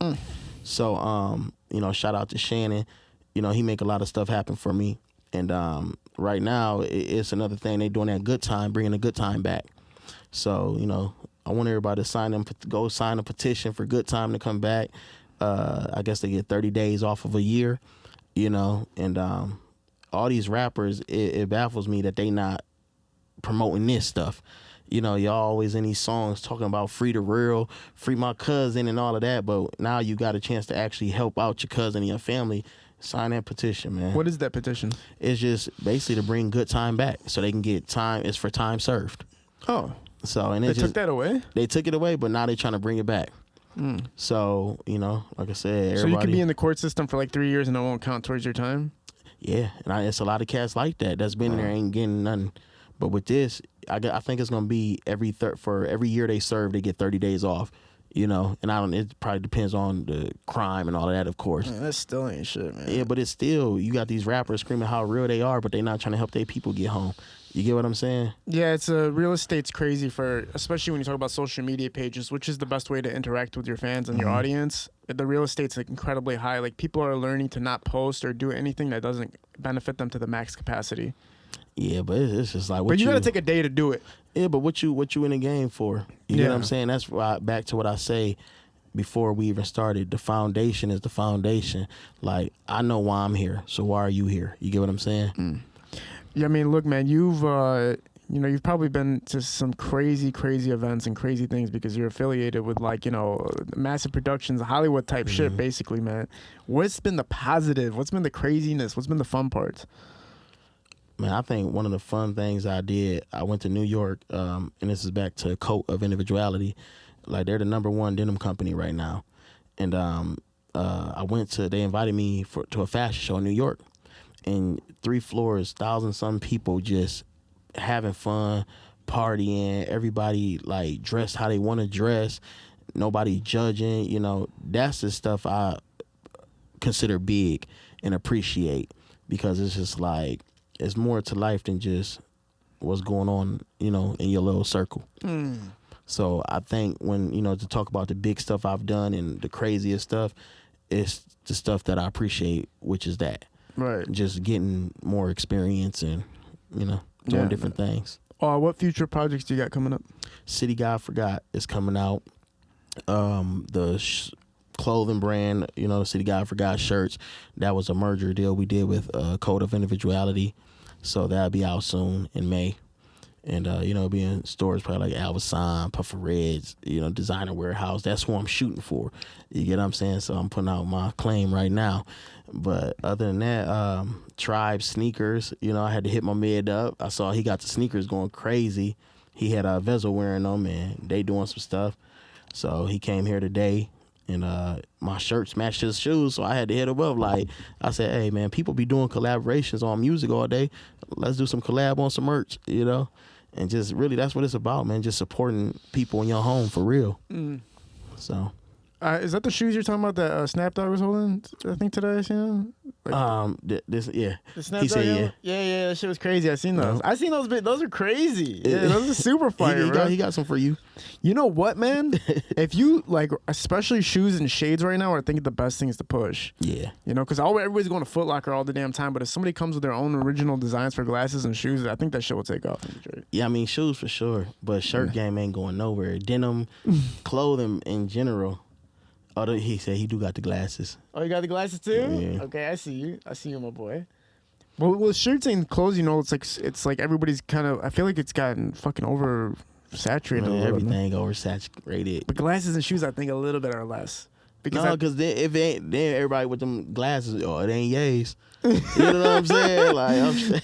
So shout out to Shannon. He make a lot of stuff happen for me, and right now it's another thing they doing that good time, bringing the good time back. So I want everybody to go sign a petition for good time to come back. I guess they get 30 days off of a year, and all these rappers, it baffles me that they not promoting this stuff. Y'all always in these songs talking about free the real, free my cousin and all of that, but now you got a chance to actually help out your cousin and your family. Sign that petition, man. What is that petition? It's just basically to bring good time back so they can get time. It's for time served. Oh. So and they took that away? They took it away, but now they're trying to bring it back. So, like I said, everybody. So you could be in the court system for like 3 years and it won't count towards your time? Yeah, and it's a lot of cats like that that's been in there ain't getting nothing. But with this, I think it's gonna be for every year they serve, they get 30 days off. And it probably depends on the crime and all of that, of course. Man, that still ain't shit, man. Yeah, but it's still, you got these rappers screaming how real they are, but they're not trying to help their people get home. You get what I'm saying? Yeah, real estate's crazy especially when you talk about social media pages, which is the best way to interact with your fans and your audience. The real estate's like incredibly high. Like people are learning to not post or do anything that doesn't benefit them to the max capacity. Yeah, but it's just like, but you gotta take a day to do it. Yeah, but what you in the game for? You know what I'm saying? That's why, back to what I say before we even started. The foundation is the foundation. Like, I know why I'm here, so why are you here? You get what I'm saying? Yeah, I mean, look, man, you've probably been to some crazy events and crazy things because you're affiliated with massive productions, Hollywood type shit, basically, man. What's been the positive? What's been the craziness? What's been the fun parts? Man, I think one of the fun things I did, I went to New York, and this is back to Coat of Individuality. Like, they're the #1 denim company right now. And they invited me to a fashion show in New York. And 3 floors, 1,000-some people just having fun, partying, everybody like dressed how they want to dress, nobody judging. That's the stuff I consider big and appreciate, because it's just like, it's more to life than just what's going on, in your little circle. So I think when, to talk about the big stuff I've done and the craziest stuff, it's the stuff that I appreciate, which is that. Right. Just getting more experience and, doing different things. What future projects do you got coming up? City Guy Forgot is coming out. The clothing brand, City Guy Forgot shirts, that was a merger deal we did with Code of Individuality. So that'll be out soon in May. And, be in stores probably like Alvasan, Puffer Reds, Designer Warehouse. That's who I'm shooting for. You get what I'm saying? So I'm putting out my claim right now. But other than that, Tribe sneakers, I had to hit my mid up. I saw he got the sneakers going crazy. He had a Vezel wearing them, and they doing some stuff. So he came here today, and my shirts matched his shoes, so I had to hit him up. Like, I said, hey, man, people be doing collaborations on music all day. Let's do some collab on some merch, And just really, that's what it's about, man. Just supporting people in your home for real. So, is that the shoes you're talking about that Snapdog was holding? I think today, yeah. The Snapdog, he said yeah. That shit was crazy. I seen those. I seen those. Those are crazy. Yeah, Yeah. those are super fire. He got some for you. You know what, man? If you like, especially shoes and shades right now, I think the best thing is to push. Yeah. Because everybody's going to Foot Locker all the damn time. But if somebody comes with their own original designs for glasses and shoes, I think that shit will take off in Detroit. Yeah, I mean shoes for sure, but shirt game ain't going nowhere. Denim, clothing in general. Oh, he said he do got the glasses. Oh, you got the glasses too? Yeah. Okay, I see you. I see you, my boy. Well, with shirts and clothes, it's like everybody's kind of. I feel like it's gotten fucking oversaturated. Man, everything oversaturated. But glasses and shoes, I think a little bit or less. Because then if it ain't, then everybody with them glasses, it ain't yays. You know what I'm saying? Like,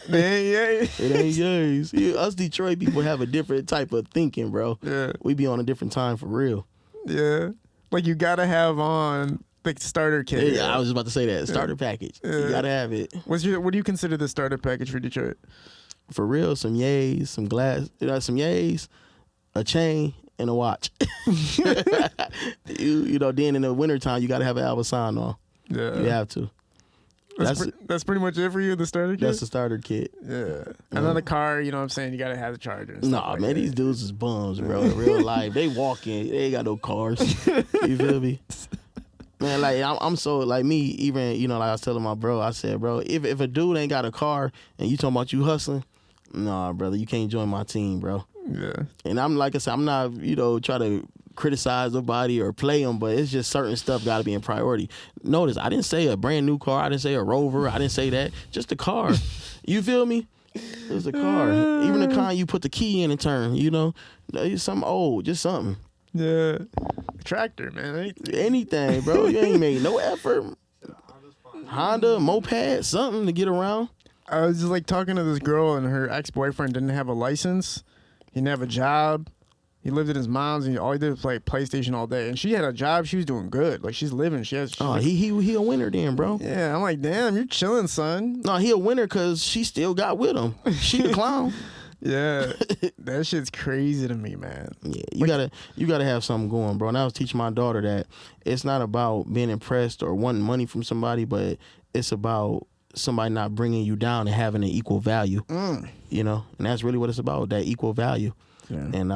it ain't yays. Us Detroit people have a different type of thinking, bro. Yeah. We be on a different time for real. Yeah. Like, you gotta have on the starter kit. Yeah, I was just about to say that. Starter package. You gotta have it. What do you consider the starter package for Detroit? For real, some yays, some glass, some yays, a chain, and a watch. Then in the wintertime, you gotta have an Alvasan on. Yeah. You have to. That's pretty much it for you, the starter kit? That's the starter kit. Yeah. And then the car, you know what I'm saying? You got to have the charger. And nah, man, these dudes is bums, bro. In real life, they walking. They ain't got no cars. You feel me? Man, like, I'm so, like me, even, like I was telling my bro, I said, bro, if a dude ain't got a car and you talking about you hustling, nah, brother, you can't join my team, bro. Yeah. And I'm, like I said, I'm not, try to criticize nobody or play them, but it's just certain stuff got to be in priority. Notice, I didn't say a brand new car. I didn't say a Rover. I didn't say that. Just a car. You feel me? It's a car. Even the kind you put the key in and turn, something old, just something. Yeah. Tractor, man. Anything, bro. You ain't made no effort. Honda, moped, something to get around. I was just like talking to this girl, and her ex-boyfriend didn't have a license. He didn't have a job. He lived at his mom's, and all he did was play PlayStation all day. And she had a job; she was doing good. Like, she's living. He a winner then, bro. Yeah, I'm like, damn, you're chilling, son. No, he a winner because she still got with him. She the clown. Yeah, that shit's crazy to me, man. Yeah, you gotta have something going, bro. And I was teaching my daughter that it's not about being impressed or wanting money from somebody, but it's about somebody not bringing you down and having an equal value. And that's really what it's about, that equal value. Yeah. And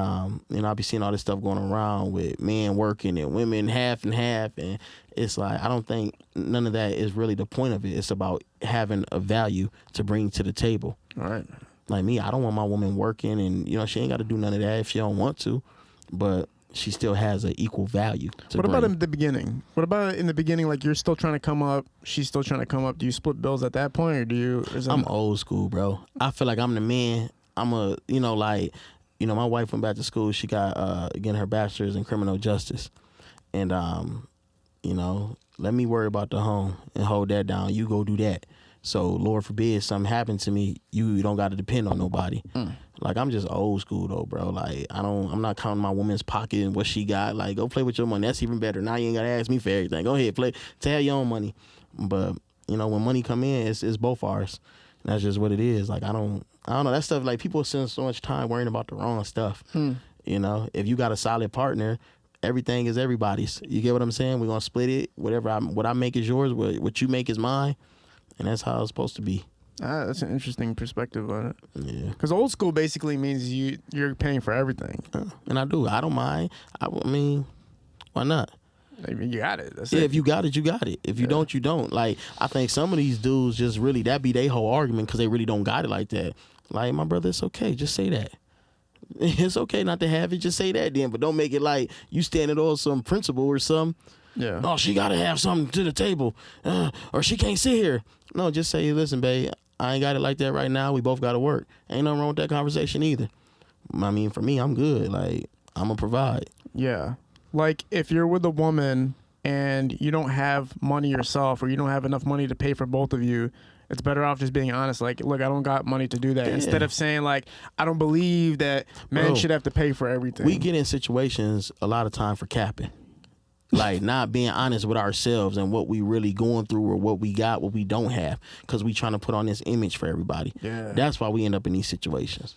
I be seeing all this stuff going around with men working and women half and half, and it's like, I don't think none of that is really the point of it. It's about having a value to bring to the table. All right. Like me, I don't want my woman working, and she ain't got to do none of that if she don't want to, but she still has an equal value. What about in the beginning? What about in the beginning? Like, you're still trying to come up, she's still trying to come up. Do you split bills at that point, or do you? I'm old school, bro. I feel like I'm the man. My wife went back to school. She got getting her bachelor's in criminal justice, and let me worry about the home and hold that down. You go do that. So Lord forbid something happened to me, you don't got to depend on nobody. Like, I'm just old school though, bro. Like, I'm not counting my woman's pocket and what she got. Like, go play with your money. That's even better. Now you ain't gotta ask me for everything. Go ahead, play. Have your own money. But when money come in, it's both ours. And that's just what it is. Like, I don't know. That stuff, like, people spend so much time worrying about the wrong stuff. If you got a solid partner, everything is everybody's. You get what I'm saying? We're gonna split it. What I make is yours. What you make is mine. And that's how it's supposed to be. That's an interesting perspective on it. Yeah. Because old school basically means you're paying for everything. And I do. I don't mind. I mean, why not? I mean, you got it. That's it. it. If you got it, you got it. If you don't, you don't. Like, I think some of these dudes just really, that be their whole argument because they really don't got it like that. Like, my brother, it's okay. Just say that. It's okay not to have it. Just say that then. But don't make it like you standing on some principle or something. Yeah. Oh, she got to have something to the table. Or she can't sit here. No, just say, listen, babe, I ain't got it like that right now. We both got to work. Ain't nothing wrong with that conversation either. I mean, for me, I'm good. Like, I'm gonna provide. Yeah. Like, if you're with a woman and you don't have money yourself, or you don't have enough money to pay for both of you, it's better off just being honest. Like, look, I don't got money to do that. Yeah. Instead of saying, like, I don't believe that men should have to pay for everything. We get in situations a lot of time for capping. Like, not being honest with ourselves and what we really going through, or what we got, what we don't have, because we trying to put on this image for everybody. Yeah. That's why we end up in these situations.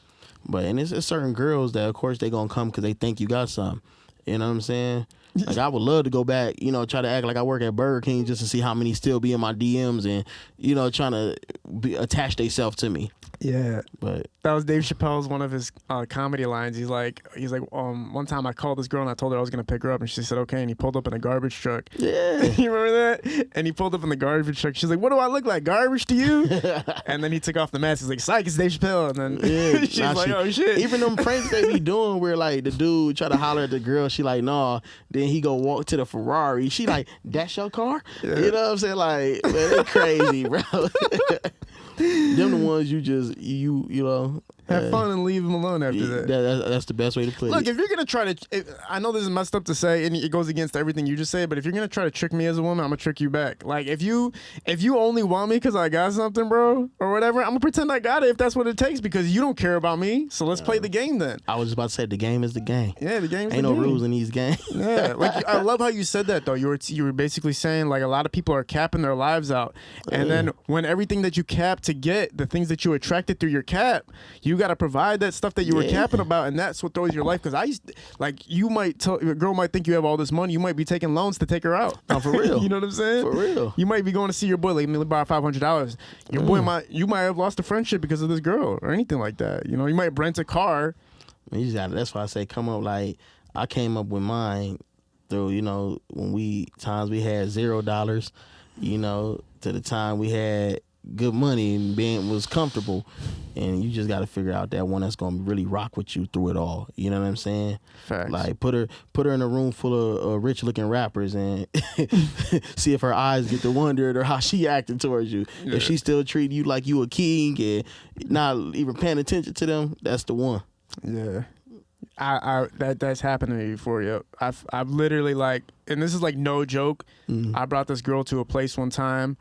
But, and it's certain girls that, of course, they going to come because they think you got something. You know what I'm saying? Like, I would love to go back, you know, try to act like I work at Burger King just to see how many still be in my DMs and, you know, trying to attach themselves to me. Yeah. But that was Dave Chappelle's one of his comedy lines. He's like, one time I called this girl and I told her I was gonna pick her up, and she said okay, and he pulled up in a garbage truck. Yeah. You remember that? And he pulled up in the garbage truck. She's like, what do I look like, garbage to you? And then he took off the mask. He's like, psych, it's Dave Chappelle. And then she's like, oh shit. Even them pranks they be doing where like the dude try to holler at the girl, she like, nah. Then he go walk to the Ferrari. She like, that's your car? Yeah. You know what I'm saying? Like, man, they crazy, bro. Them the ones you just you know have fun and leave them alone after that. That's the best way to put it. Look, if you're gonna try to, I know this is messed up to say, and it goes against everything you just said, but if you're gonna try to trick me as a woman, I'm gonna trick you back. Like, if you only want me because I got something, bro, or whatever, I'm gonna pretend I got it if that's what it takes, because you don't care about me. So let's play the game then. I was just about to say the game is the game. Yeah, the game. Ain't no rules in these games. Yeah, like, I love how you said that though. You were basically saying like a lot of people are capping their lives out, and then when everything that you cap to get, the things that you attracted through your cap, you got to provide that stuff that you were capping about, and that's what throws your life. Because a girl might think you have all this money, you might be taking loans to take her out. No, for real. You know what I'm saying? For real. You might be going to see your boy, like, let me borrow $500. Your boy might have lost a friendship because of this girl or anything like that. You know, you might rent a car. That's why I say come up. Like, I came up with mine through, you know, when we had $0, you know, to the time we had good money and being was comfortable, and you just got to figure out that one that's gonna really rock with you through it all. You know what I'm saying? Facts. Like, put her in a room full of rich looking rappers and see if her eyes get to wondering or how she acting towards you. Yeah. If she still treating you like you a king and not even paying attention to them, that's the one. Yeah. That's happened to me before. Yo, I've literally, like, and this is like no joke. I brought this girl to a place one time,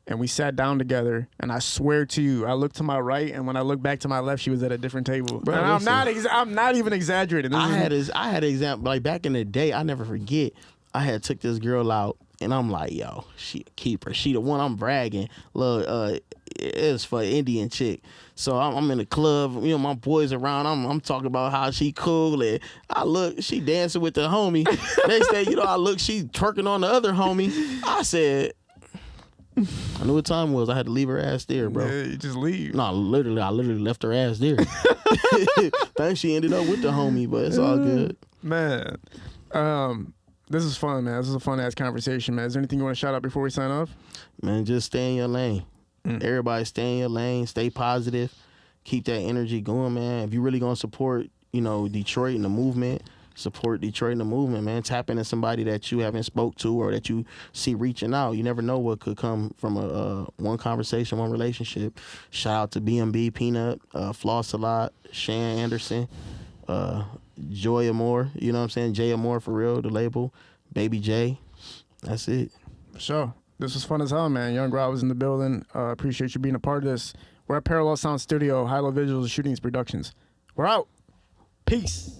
and we sat down together, and I swear to you, I looked to my right, and when I looked back to my left, she was at a different table. Bro, and I'm not even exaggerating. I had an example, like, back in the day, I never forget. I had took this girl out, and I'm like, yo, she a keeper. She the one I'm bragging. Look, it's for Indian chick. So I'm in the club, you know, my boys around. I'm talking about how she cool, and I look, she dancing with the homie. Next day, you know, I look, she twerking on the other homie. I said, I knew what time it was. I had to leave her ass there, bro. Yeah, you just leave. No, I literally left her ass there. Thanks, she ended up with the homie, but it's all good. Man, this is fun, man. This is a fun ass conversation, man. Is there anything you want to shout out before we sign off? Man, just stay in your lane. Everybody stay in your lane. Stay positive. Keep that energy going, man. If you really gonna support, you know, Detroit and the movement, support Detroit and the movement, man. Tap into somebody that you haven't spoke to or that you see reaching out. You never know what could come from a one conversation, one relationship. Shout out to BMB, Peanut, Floss a Lot, Shan Anderson, Joy Amore, you know what I'm saying? Jay Amore for real, the label, Baby J. That's it. For sure. This was fun as hell, man. Young Rob was in the building. Appreciate you being a part of this. We're at Parallel Sound Studio, High Low Visuals, Shootings Productions. We're out. Peace.